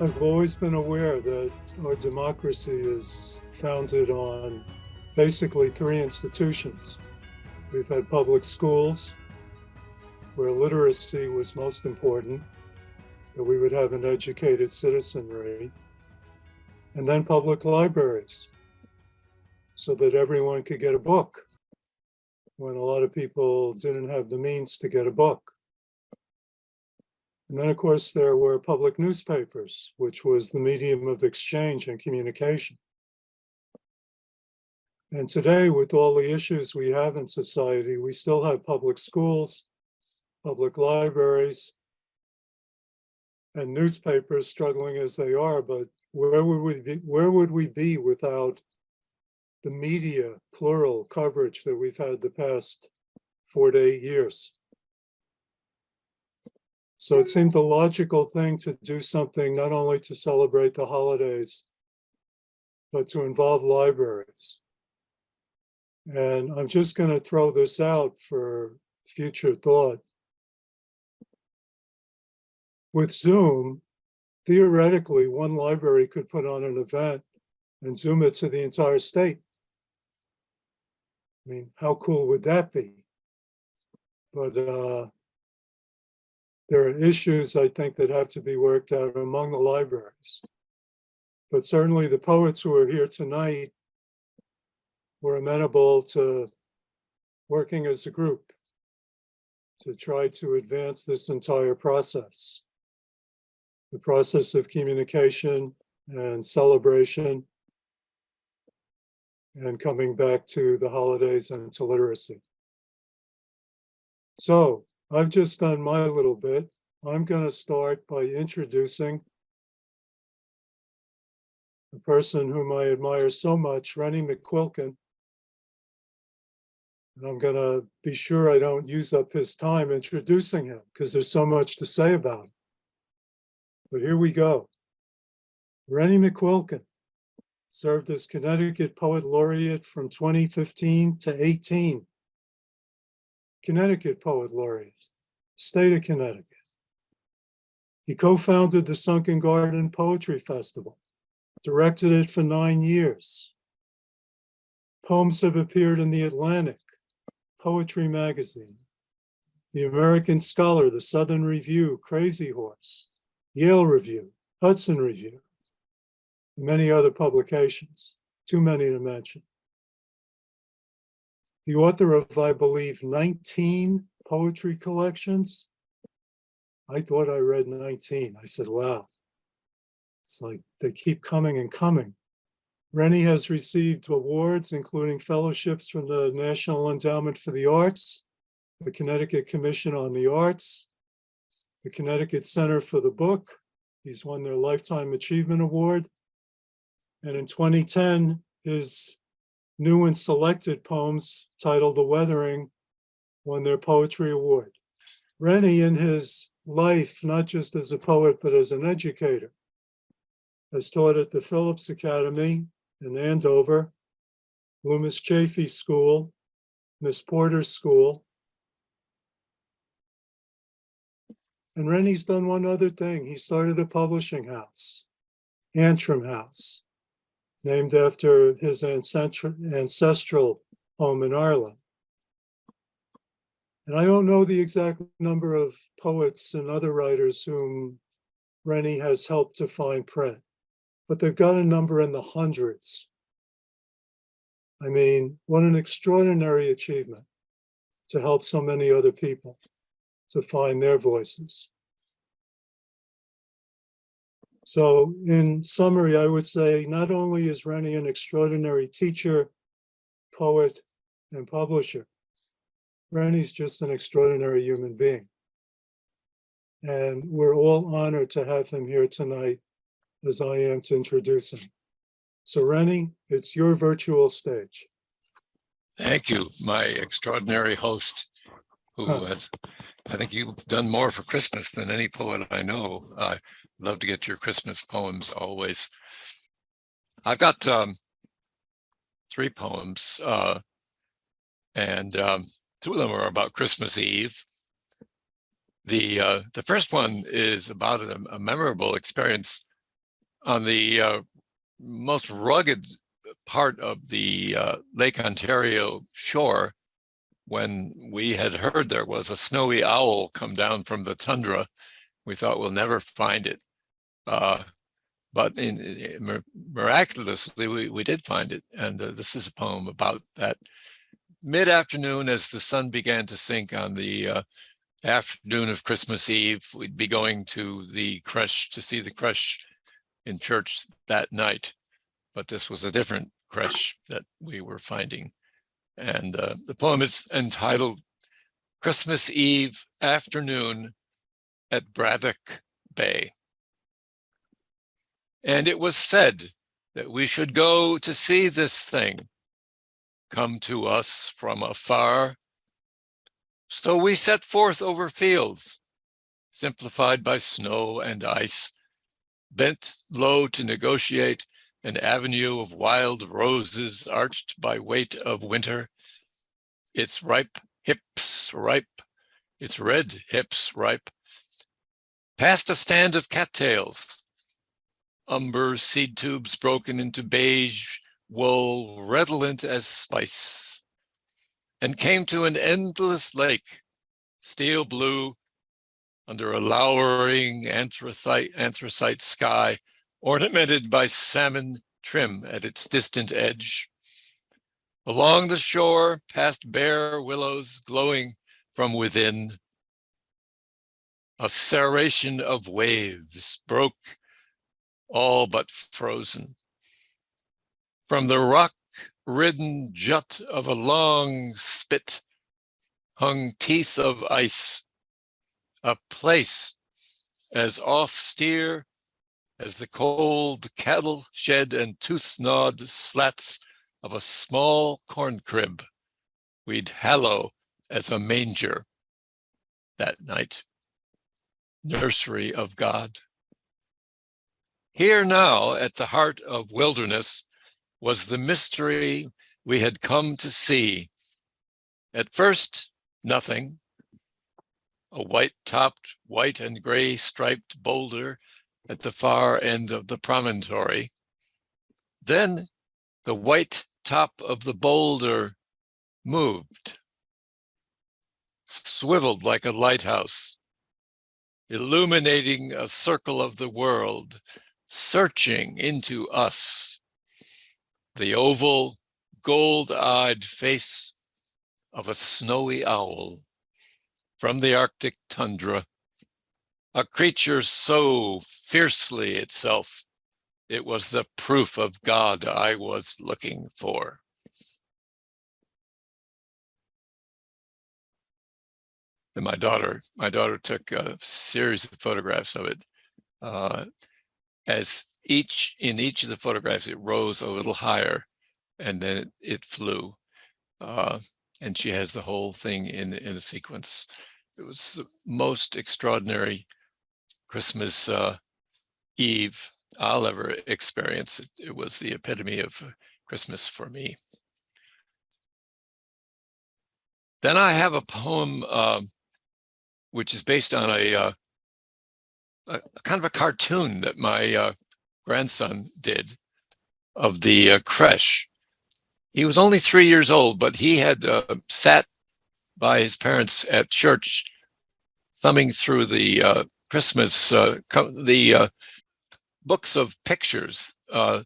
I've always been aware that our democracy is founded on basically three institutions. We've had public schools, where literacy was most important, that we would have an educated citizenry, and then public libraries, so that everyone could get a book when a lot of people didn't have the means to get a book. And then, of course, there were public newspapers, which was the medium of exchange and communication. And today, with all the issues we have in society, we still have public schools, public libraries, and newspapers struggling as they are, but where would we be without the media, plural coverage that we've had the past 4 to 8 years? So it seemed a logical thing to do something not only to celebrate the holidays, but to involve libraries. And I'm just going to throw this out for future thought. With Zoom, theoretically, one library could put on an event and Zoom it to the entire state. I mean, how cool would that be? But there are issues, I think, that have to be worked out among the libraries. But certainly the poets who are here tonight were amenable to working as a group to try to advance this entire process. The process of communication and celebration and coming back to the holidays and to literacy. So I've just done my little bit. I'm going to start by introducing a person whom I admire so much, Rennie McQuilkin. And I'm going to be sure I don't use up his time introducing him because there's so much to say about him. But here we go. Rennie McQuilkin served as Connecticut Poet Laureate from 2015 to 18. Connecticut Poet Laureate, State of Connecticut. He co-founded the Sunken Garden Poetry Festival, directed it for 9 years. Poems have appeared in The Atlantic, Poetry Magazine, The American Scholar, The Southern Review, Crazy Horse, Yale Review, Hudson Review, and many other publications, too many to mention. The author of, I believe, 19 poetry collections. I thought I read 19. I said, wow. It's like they keep coming and coming. Rennie has received awards, including fellowships from the National Endowment for the Arts, the Connecticut Commission on the Arts, the Connecticut Center for the Book. He's won their Lifetime Achievement Award. And in 2010, his new and selected poems titled The Weathering won their Poetry Award. Rennie, in his life, not just as a poet, but as an educator, has taught at the Phillips Academy in Andover, Loomis Chaffee School, Miss Porter's School. And Rennie's done one other thing. He started a publishing house, Antrim House, named after his ancestral home in Ireland. And I don't know the exact number of poets and other writers whom Rennie has helped to find print, but they've got a number in the hundreds. I mean, what an extraordinary achievement to help so many other people to find their voices. So in summary, I would say not only is Rennie an extraordinary teacher, poet, and publisher, Rennie's just an extraordinary human being. And we're all honored to have him here tonight, as I am to introduce him. So Rennie, it's your virtual stage. Thank you, my extraordinary host, who has, I think you've done more for Christmas than any poet I know. I love to get your Christmas poems always. I've got 3 poems, and 2 of them are about Christmas Eve. The first one is about a memorable experience on the most rugged part of the Lake Ontario shore, when we had heard there was a snowy owl come down from the tundra, we thought we'll never find it. But miraculously, we did find it. And this is a poem about that mid-afternoon as the sun began to sink on the afternoon of Christmas Eve. We'd be going to the creche to see the creche in church that night. But this was a different creche that we were finding. And the poem is entitled Christmas Eve Afternoon at Braddock Bay. And it was said that we should go to see this thing come to us from afar. So we set forth over fields, simplified by snow and ice, bent low to negotiate an avenue of wild roses arched by weight of winter, its ripe hips ripe, its red hips ripe, past a stand of cattails, umber seed tubes broken into beige wool redolent as spice, and came to an endless lake, steel blue, under a lowering anthracite sky, ornamented by salmon trim at its distant edge. Along the shore, past bare willows glowing from within, a serration of waves broke, all but frozen. From the rock-ridden jut of a long spit hung teeth of ice, a place as austere as the cold cattle shed and tooth-gnawed slats of a small corn crib we'd hallow as a manger that night. Nursery of God. Here now, at the heart of wilderness, was the mystery we had come to see. At first, nothing. A white-topped, white and gray striped boulder at the far end of the promontory. Then the white top of the boulder moved, swiveled like a lighthouse, illuminating a circle of the world, searching into us, the oval, gold-eyed face of a snowy owl from the Arctic tundra, a creature so fiercely itself, it was the proof of God I was looking for. And my daughter took a series of photographs of it. As in each of the photographs, it rose a little higher, and then it flew. And she has the whole thing in a sequence. It was the most extraordinary Christmas Eve I'll ever experience. It was the epitome of Christmas for me. Then I have a poem which is based on a kind of a cartoon that my grandson did of the creche. He was only 3 years old, but he had sat by his parents at church, thumbing through the Christmas, the books of pictures that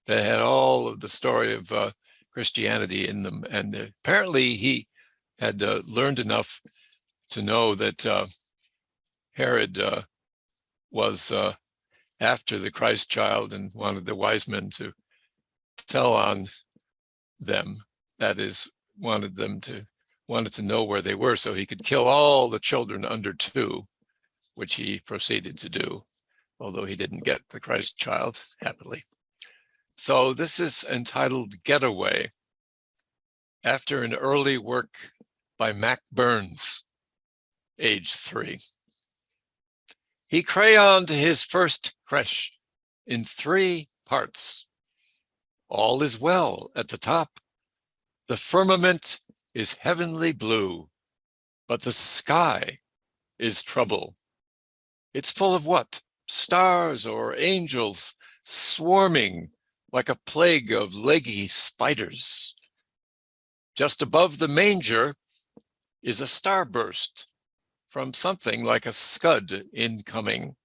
had all of the story of Christianity in them. And apparently he had learned enough to know that Herod was after the Christ child and wanted the wise men to tell on them. That is, wanted to know where they were so he could kill all the children under 2, which he proceeded to do, although he didn't get the Christ child happily. So this is entitled Getaway, after an early work by Mac Burns, age 3. He crayoned his first creche in 3 parts. All is well at the top. The firmament is heavenly blue, but the sky is trouble. It's full of what? Stars or angels swarming like a plague of leggy spiders. Just above the manger is a starburst from something like a scud incoming.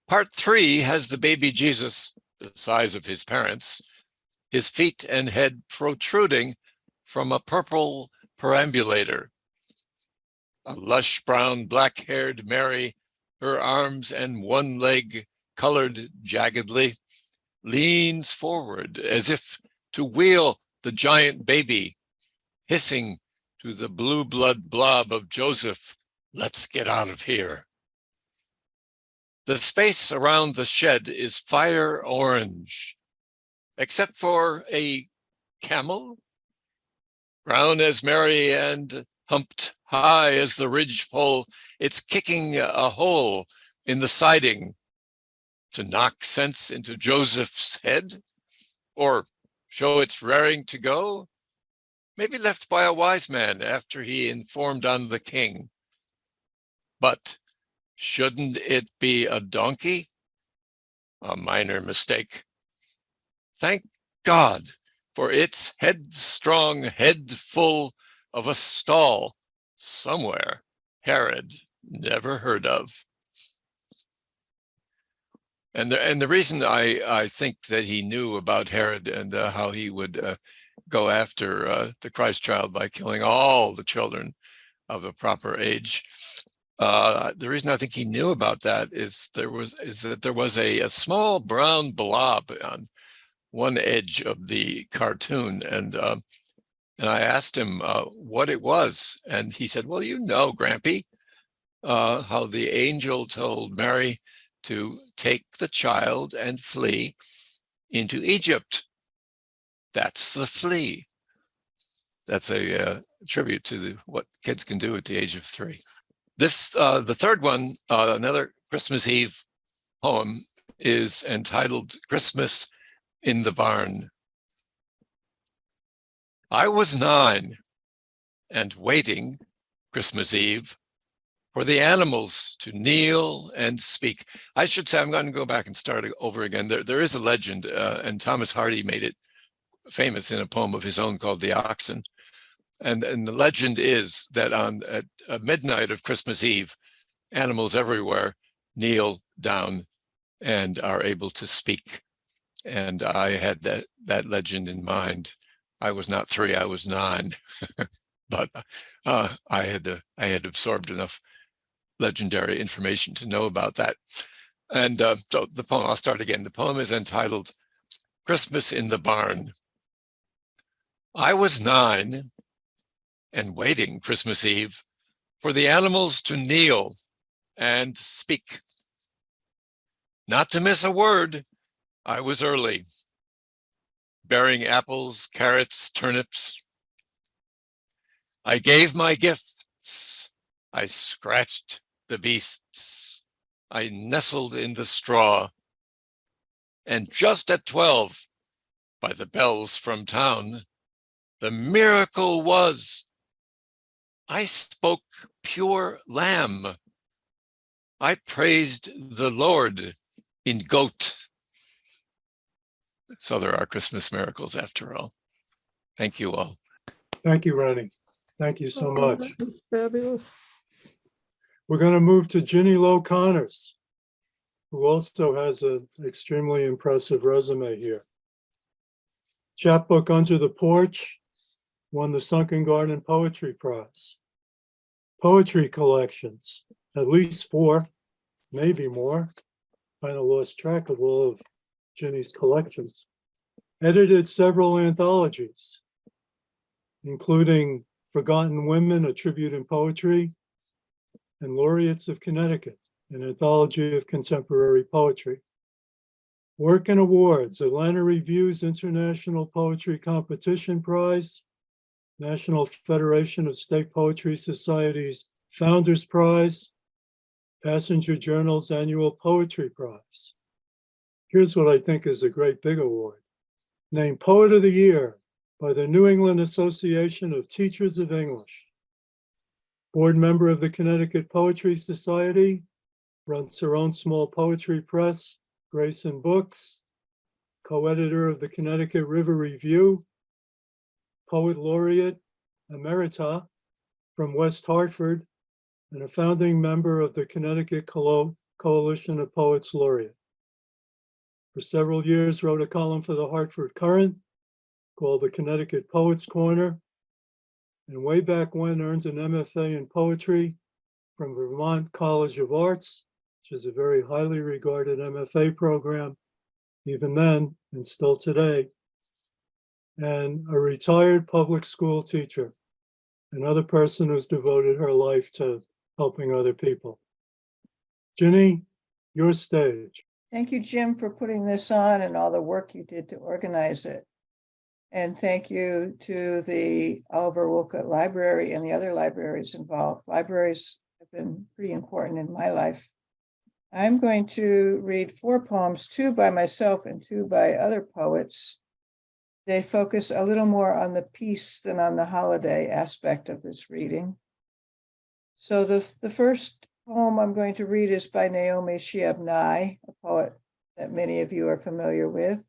Part 3 has the baby Jesus, the size of his parents, his feet and head protruding from a purple perambulator. A lush brown black-haired Mary, her arms and one leg colored jaggedly, leans forward as if to wheel the giant baby, hissing to the blue blood blob of Joseph, "Let's get out of here." The space around the shed is fire orange, except for a camel, brown as Mary and humped high as the ridgepole. It's kicking a hole in the siding to knock sense into Joseph's head, or show it's raring to go, maybe left by a wise man after he informed on the king. But shouldn't it be a donkey? A minor mistake. Thank God for its headstrong head full of a stall somewhere Herod never heard of. And the reason I think that he knew about Herod and how he would go after the Christ child by killing all the children of a proper age, the reason I think he knew about that is that there was a small brown blob on one edge of the cartoon, and I asked him what it was, and he said, "Well, you know, Grampy, how the angel told Mary to take the child and flee into Egypt. That's the flea." That's a tribute to what kids can do at the age of 3. This, the third one, another Christmas Eve poem, is entitled "Christmas in the Barn." I was 9 and waiting Christmas Eve for the animals to kneel and speak. I should say, I'm going to go back and start over again. There is a legend, and Thomas Hardy made it famous in a poem of his own called "The Oxen." And the legend is that at midnight of Christmas Eve, animals everywhere kneel down and are able to speak. And I had that legend in mind. I was not 3, I was 9, but I had absorbed enough legendary information to know about that. And so the poem, I'll start again. The poem is entitled "Christmas in the Barn." I was 9 and waiting Christmas Eve for the animals to kneel and speak. Not to miss a word, I was early, bearing apples, carrots, turnips. I gave my gifts, I scratched the beasts, I nestled in the straw, and just at 12, by the bells from town, the miracle was I spoke pure lamb. I praised the Lord in goat. So there are Christmas miracles after all. Thank you all. Thank you, Rennie. Thank you so much. That was fabulous. We're going to move to Ginny Lowe Connors, who also has an extremely impressive resume here. Chapbook Under the Porch won the Sunken Garden Poetry Prize. Poetry collections, at least 4, maybe more. Kind of lost track of all of Ginny's collections. Edited several anthologies, including Forgotten Women, a Tribute in Poetry, and Laureates of Connecticut, an anthology of contemporary poetry. Work and awards: Atlanta Review's International Poetry Competition Prize, National Federation of State Poetry Society's Founders Prize, Passenger Journal's Annual Poetry Prize. Here's what I think is a great big award. Named Poet of the Year by the New England Association of Teachers of English. Board member of the Connecticut Poetry Society, runs her own small poetry press, Grayson Books, co-editor of the Connecticut River Review, poet laureate emerita from West Hartford, and a founding member of the Connecticut Coalition of Poets Laureate. For several years, wrote a column for the Hartford Current called the Connecticut Poets Corner, and way back when earned an MFA in poetry from Vermont College of Arts, which is a very highly regarded MFA program, even then and still today, and a retired public school teacher, another person who's devoted her life to helping other people. Ginny, your stage. Thank you, Jim, for putting this on and all the work you did to organize it. And thank you to the Oliver Wolcott Library and the other libraries involved. Libraries have been pretty important in my life. I'm going to read 4 poems, 2 by myself and 2 by other poets. They focus a little more on the peace than on the holiday aspect of this reading. So the first poem I'm going to read is by Naomi Shihab Nye, a poet that many of you are familiar with.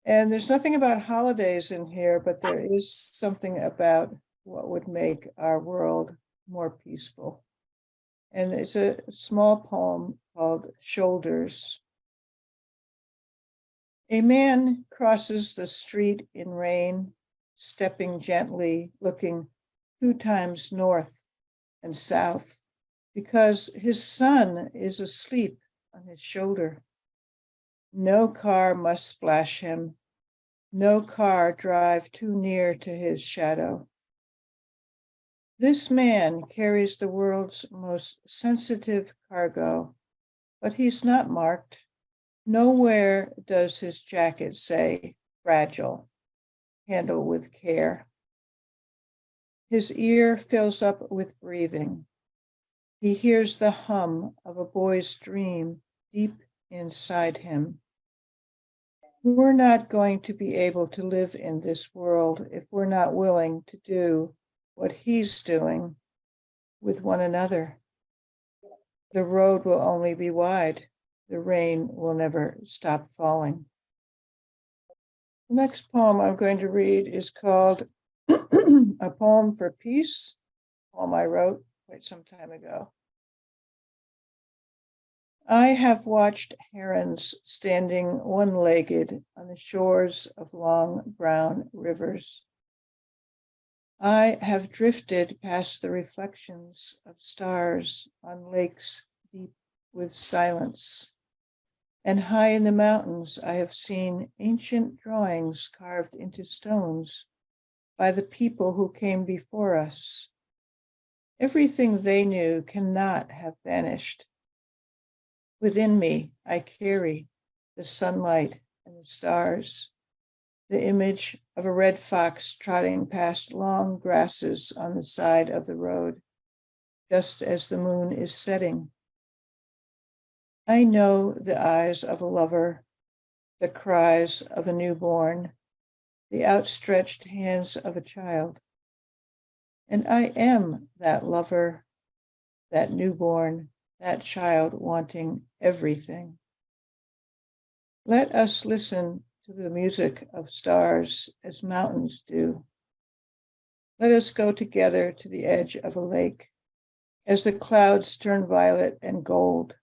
And there's nothing about holidays in here, but there is something about what would make our world more peaceful. And it's a small poem called Shoulders. A man crosses the street in rain, stepping gently, looking 2 times north and south, because his son is asleep on his shoulder. No car must splash him. No car drive too near to his shadow. This man carries the world's most sensitive cargo, but he's not marked. Nowhere does his jacket say fragile, handle with care. His ear fills up with breathing. He hears the hum of a boy's dream deep inside him. We're not going to be able to live in this world if we're not willing to do what he's doing with one another. The road will only be wide. The rain will never stop falling. The next poem I'm going to read is called A Poem for Peace, a poem I wrote quite some time ago. I have watched herons standing one-legged on the shores of long brown rivers. I have drifted past the reflections of stars on lakes deep with silence. And high in the mountains, I have seen ancient drawings carved into stones by the people who came before us. Everything they knew cannot have vanished. Within me, I carry the sunlight and the stars, the image of a red fox trotting past long grasses on the side of the road, just as the moon is setting. I know the eyes of a lover, the cries of a newborn, the outstretched hands of a child. And I am that lover, that newborn, that child wanting everything. Let us listen to the music of stars as mountains do. Let us go together to the edge of a lake as the clouds turn violet and gold.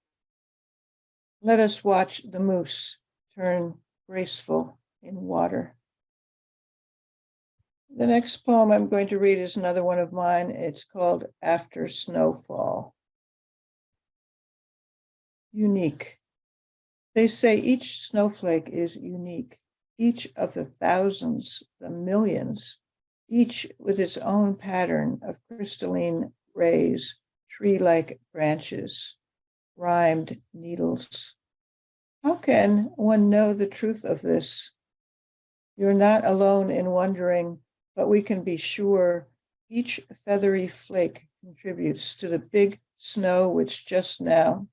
Let us watch the moose turn graceful in water. The next poem I'm going to read is another one of mine. It's called After Snowfall. Unique. They say each snowflake is unique, each of the thousands, the millions, each with its own pattern of crystalline rays, tree-like branches, rhymed needles. How can one know the truth of this? You're not alone in wondering, but we can be sure each feathery flake contributes to the big snow which just now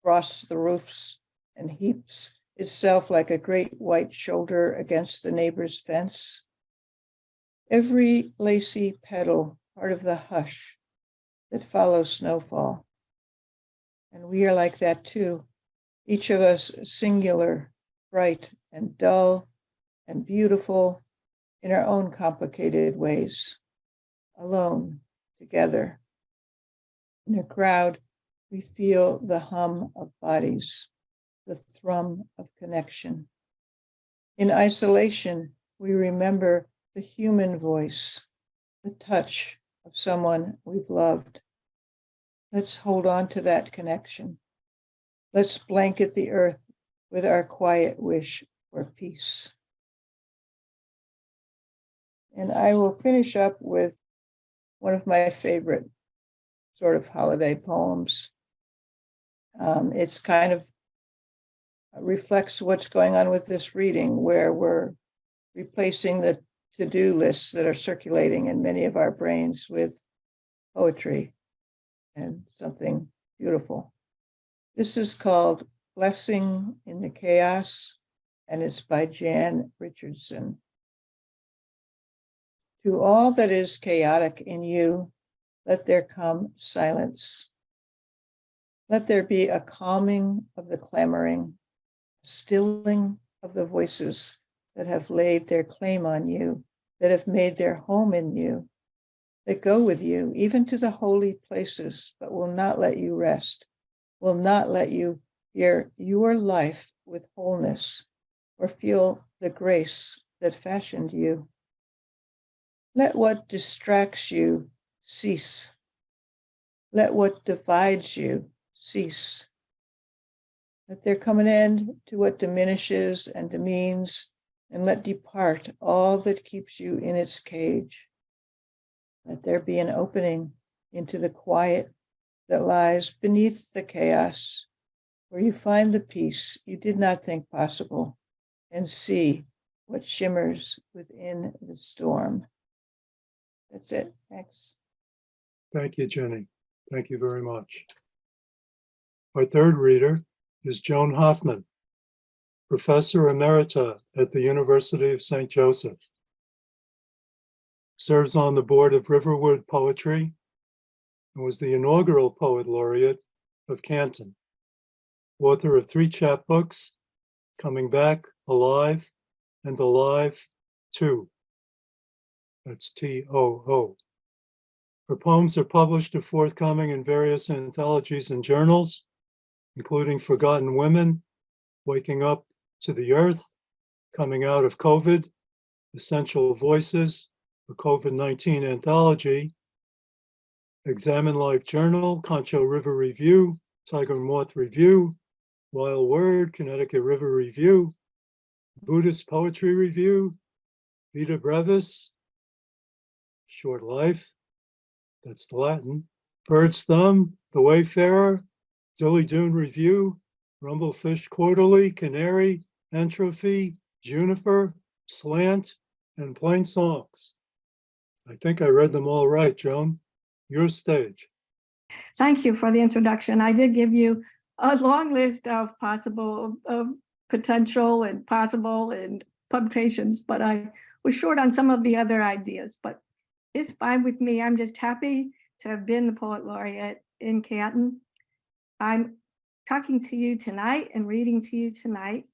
frosts the roofs and heaps itself like a great white shoulder against the neighbor's fence. Every lacy petal, part of the hush that follows snowfall. And we are like that too. each of us singular, bright and dull and beautiful in our own complicated ways, alone, together. In a crowd, we feel the hum of bodies, the thrum of connection. In isolation, we remember the human voice, the touch of someone we've loved. Let's hold on to that connection. Let's blanket the earth with our quiet wish for peace. And I will finish up with one of my favorite sort of holiday poems. It's kind of reflects what's going on with this reading, where we're replacing the to-do lists that are circulating in many of our brains with poetry and something beautiful. This is called Blessing in the Chaos, and it's by Jan Richardson. To all that is chaotic in you, let there come silence. Let there be a calming of the clamoring, a stilling of the voices that have laid their claim on you, that have made their home in you, that go with you even to the holy places, but will not let you rest, will not let you hear your life with wholeness or feel the grace that fashioned you. Let what distracts you cease. Let what divides you cease. Let there come an end to what diminishes and demeans, and let depart all that keeps you in its cage. Let there be an opening into the quiet that lies beneath the chaos, where you find the peace you did not think possible and see what shimmers within the storm. That's it. Thanks. Thank you, Jenny. Thank you very much. Our third reader is Joan Hoffman, Professor Emerita at the University of St. Joseph. Serves on the board of Riverwood Poetry and was the inaugural poet laureate of Canton. Author of 3 chapbooks, Coming Back, Alive, and Alive 2. That's T-O-O. Her poems are published or forthcoming in various anthologies and journals, including Forgotten Women, Waking Up to the Earth, Coming Out of COVID, Essential Voices, the COVID-19 Anthology, Examine Life Journal, Concho River Review, Tiger Moth Review, Wild Word, Connecticut River Review, Buddhist Poetry Review, Vita Brevis, Short Life, that's the Latin, Bird's Thumb, The Wayfarer, Dilly Dune Review, Rumblefish Quarterly, Canary, Entropy, Juniper, Slant, and Plain Songs. I think I read them all right, Joan. Your stage. Thank you for the introduction. I did give you a long list of possible, of potential and possible and publications, but I was short on some of the other ideas, but it's fine with me. I'm just happy to have been the Poet Laureate in Canton. I'm talking to you tonight and reading to you tonight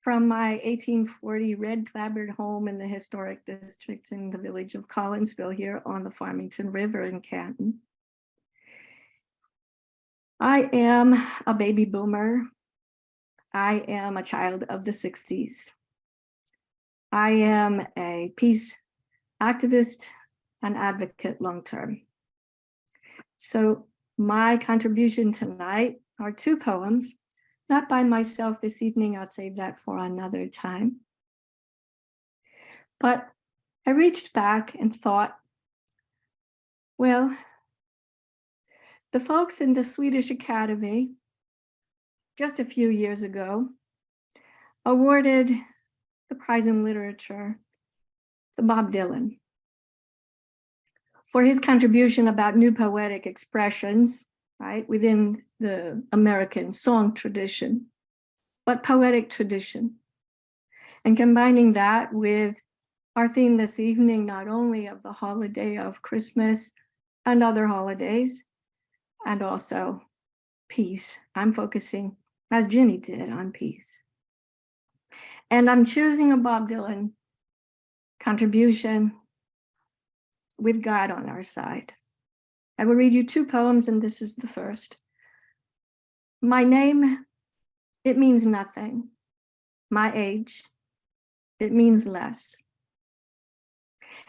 from my 1840 red clapboard home in the historic district in the village of Collinsville here on the Farmington River in Canton. I am a baby boomer. I am a child of the 60s. I am a peace activist and advocate long-term. So my contribution tonight are 2 poems, not by myself this evening. I'll save that for another time. But I reached back and thought, well, the folks in the Swedish Academy just a few years ago awarded the prize in literature to Bob Dylan for his contribution about new poetic expressions, right, within the American song tradition, but poetic tradition. And combining that with our theme this evening, not only of the holiday of Christmas and other holidays, and also peace. I'm focusing as Ginny did on peace. And I'm choosing a Bob Dylan contribution with God on our side. I will read you 2 poems, and this is the first. My name, it means nothing. My age, it means less.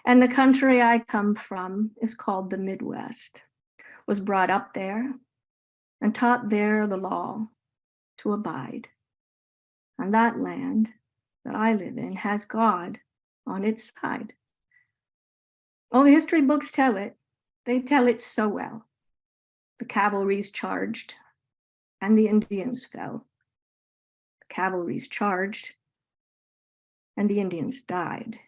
And the country I come from is called the Midwest. Was brought up there and taught there the law to abide. And that land that I live in has God on its side. Oh, the history books tell it. They tell it so well. The cavalry's charged and the Indians fell. The cavalry's charged and the Indians died.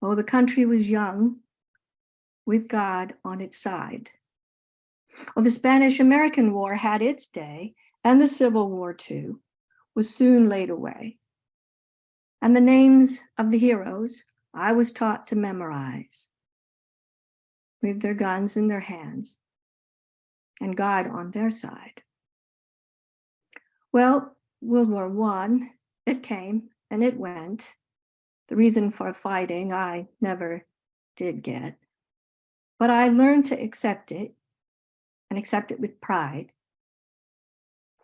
Oh, the country was young with God on its side. Oh, the Spanish-American War had its day, and the Civil War too was soon laid away. And the names of the heroes I was taught to memorize with their guns in their hands and God on their side. Well, World War I, it came and it went. The reason for fighting I never did get, but I learned to accept it and accept it with pride.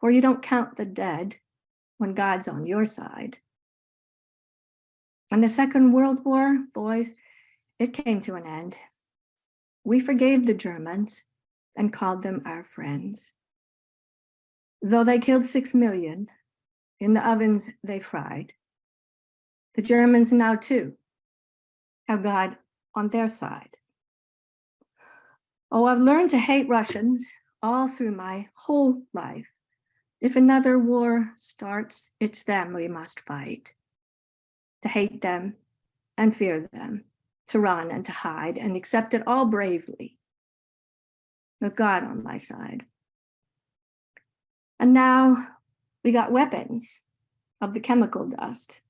For you don't count the dead when God's on your side. And the Second World War, boys, it came to an end. We forgave the Germans and called them our friends. Though they killed 6 million, in the ovens they fried. The Germans now too have God on their side. Oh, I've learned to hate Russians all through my whole life. If another war starts, it's them we must fight. To hate them and fear them, to run and to hide and accept it all bravely, with God on my side. And now we got weapons of the chemical dust.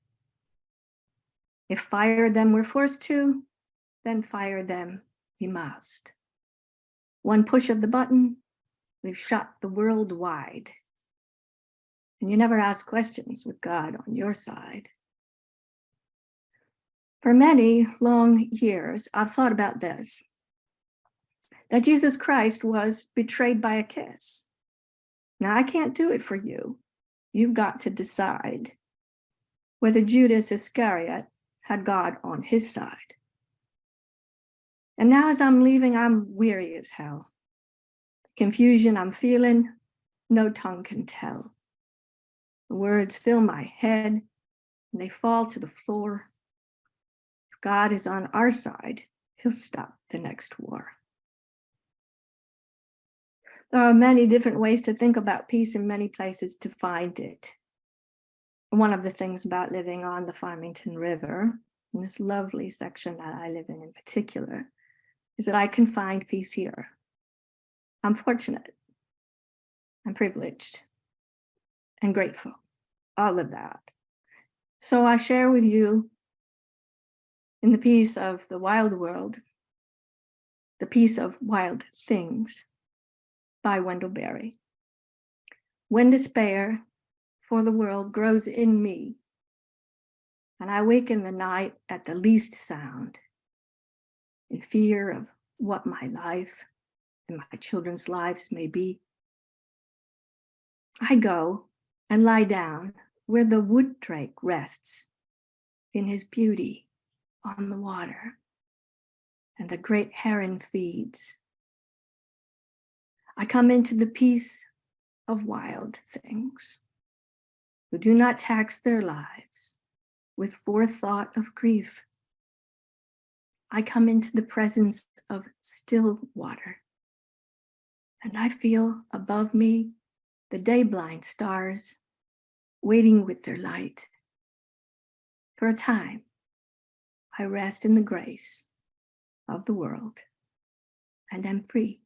If fire them we're forced to, then fire them we must. One push of the button, we've shut the world wide. And you never ask questions with God on your side. For many long years, I've thought about this, that Jesus Christ was betrayed by a kiss. Now, I can't do it for you. You've got to decide whether Judas Iscariot had God on his side. And now as I'm leaving, I'm weary as hell. The confusion I'm feeling, no tongue can tell. The words fill my head and they fall to the floor. If God is on our side, he'll stop the next war. There are many different ways to think about peace and many places to find it. One of the things about living on the Farmington River, in this lovely section that I live in particular, is that I can find peace here. I'm fortunate, I'm privileged, and grateful, all of that. So I share with you in the piece of the wild world, the piece of wild things by Wendell Berry. When despair for the world grows in me, and I wake in the night at the least sound, in fear of what my life and my children's lives may be, I go and lie down where the wood drake rests in his beauty on the water, and the great heron feeds. I come into the peace of wild things who do not tax their lives with forethought of grief. I come into the presence of still water, and I feel above me the day-blind stars waiting with their light. For a time, I rest in the grace of the world and am free.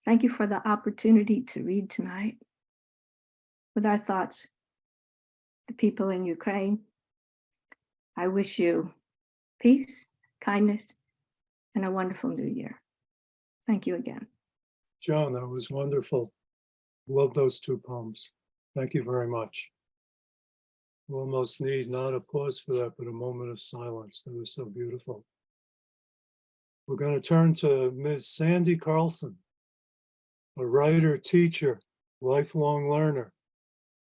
Thank you for the opportunity to read tonight with our thoughts, the people in Ukraine. I wish you peace, kindness, and a wonderful new year. Thank you again. Joan, that was wonderful. Love those two poems. Thank you very much. We almost need not a pause for that, but a moment of silence. That was so beautiful. We're going to turn to Ms. Sandy Carlson, a writer, teacher, lifelong learner,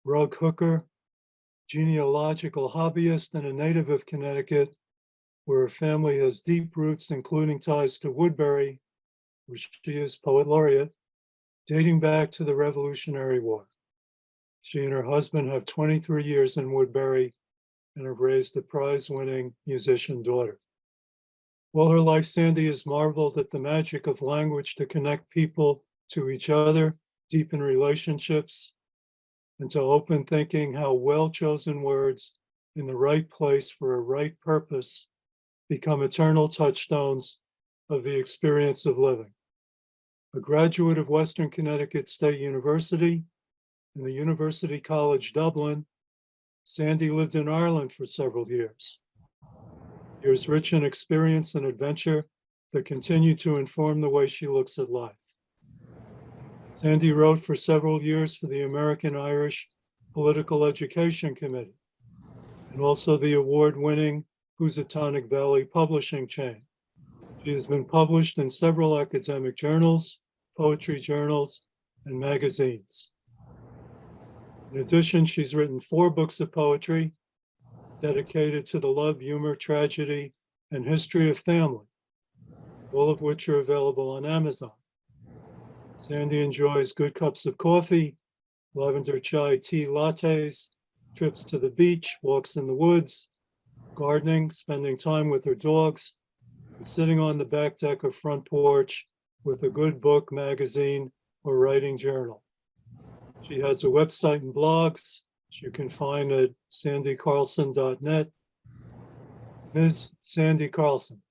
rug hooker, genealogical hobbyist, and a native of Connecticut, where her family has deep roots, including ties to Woodbury, which she is poet laureate, dating back to the Revolutionary War. She and her husband have 23 years in Woodbury and have raised a prize-winning musician daughter. All her life, Sandy has marveled at the magic of language to connect people to each other, deepen relationships, and to open thinking how well-chosen words in the right place for a right purpose become eternal touchstones of the experience of living. A graduate of Western Connecticut State University and the University College Dublin, Sandy lived in Ireland for several years. Years rich in experience and adventure that continue to inform the way she looks at life. Sandy wrote for several years for the American Irish Political Education Committee and also the award-winning Housatonic Valley publishing chain. She has been published in several academic journals, poetry journals, and magazines. In addition, she's written 4 books of poetry dedicated to the love, humor, tragedy, and history of family, all of which are available on Amazon. Sandy enjoys good cups of coffee, lavender chai tea lattes, trips to the beach, walks in the woods, gardening, spending time with her dogs, and sitting on the back deck or front porch with a good book, magazine, or writing journal. She has a website and blogs, which you can find at sandycarlson.net. Ms. Sandy Carlson.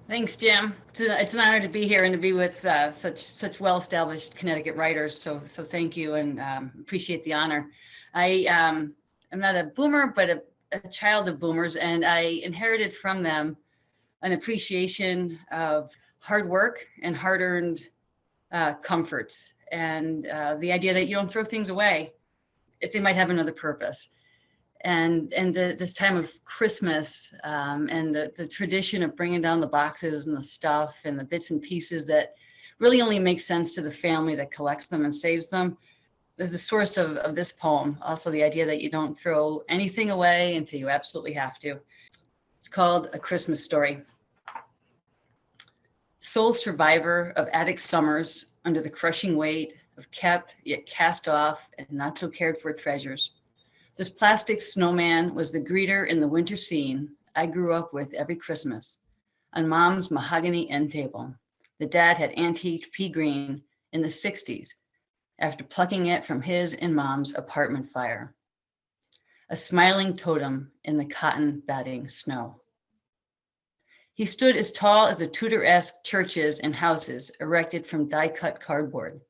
Thanks, Jim. It's an honor to be here and to be with such well-established Connecticut writers. So thank you, and appreciate the honor. I'm not a boomer, but a child of boomers, and I inherited from them an appreciation of hard work and hard-earned comforts, and the idea that you don't throw things away if they might have another purpose. And this time of Christmas and the tradition of bringing down the boxes and the stuff and the bits and pieces that really only make sense to the family that collects them and saves them is the source of this poem. Also the idea that you don't throw anything away until you absolutely have to. It's called A Christmas Story. Sole survivor of attic summers under the crushing weight of kept yet cast off and not so cared for treasures. This plastic snowman was the greeter in the winter scene I grew up with every Christmas on Mom's mahogany end table that Dad had antiqued pea green in the 60s after plucking it from his and Mom's apartment fire. A smiling totem in the cotton batting snow. He stood as tall as the Tudor-esque churches and houses erected from die-cut cardboard,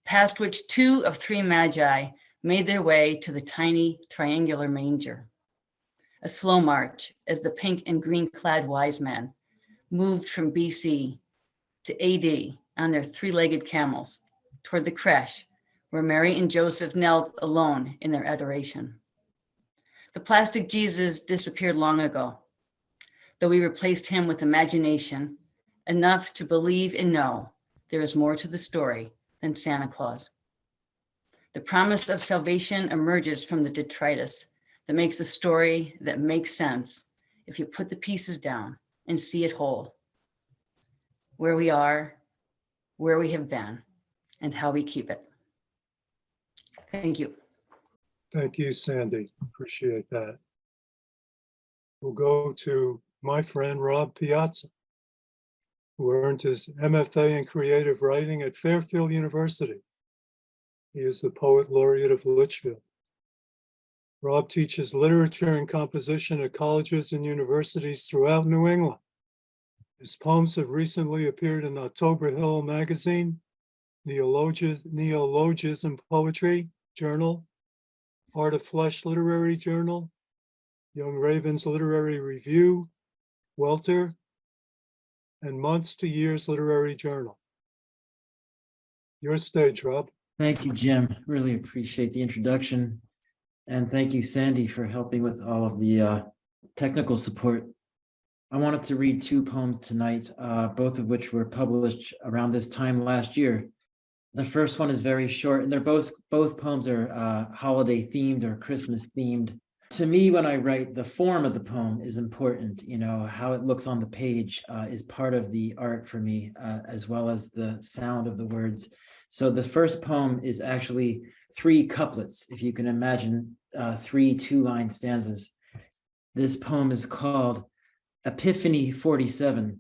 past which 2 of 3 magi made their way to the tiny triangular manger. A slow march as the pink and green clad wise men moved from BC to AD on their 3-legged camels toward the creche where Mary and Joseph knelt alone in their adoration. The plastic Jesus disappeared long ago, though we replaced him with imagination enough to believe and know there is more to the story than Santa Claus. The promise of salvation emerges from the detritus that makes a story that makes sense if you put the pieces down and see it whole. Where we are, where we have been, and how we keep it. Thank you. Thank you, Sandy. Appreciate that. We'll go to my friend Rob Piazza, who earned his MFA in creative writing at Fairfield University. He is the poet laureate of Litchfield. Rob teaches literature and composition at colleges and universities throughout New England. His poems have recently appeared in October Hill Magazine, Neologism Poetry Journal, Art of Flesh Literary Journal, Young Ravens Literary Review, Welter, and Months to Years Literary Journal. Your stage, Rob. Thank you, Jim. Really appreciate the introduction. And thank you, Sandy, for helping with all of the technical support. I wanted to read two poems tonight, both of which were published around this time last year. The first one is very short, and they're both poems are holiday themed or Christmas themed. To me, when I write, the form of the poem is important. You know, how it looks on the page is part of the art for me, as well as the sound of the words. So the first poem is actually 3 couplets, if you can imagine 3 2-line stanzas. This poem is called Epiphany 47.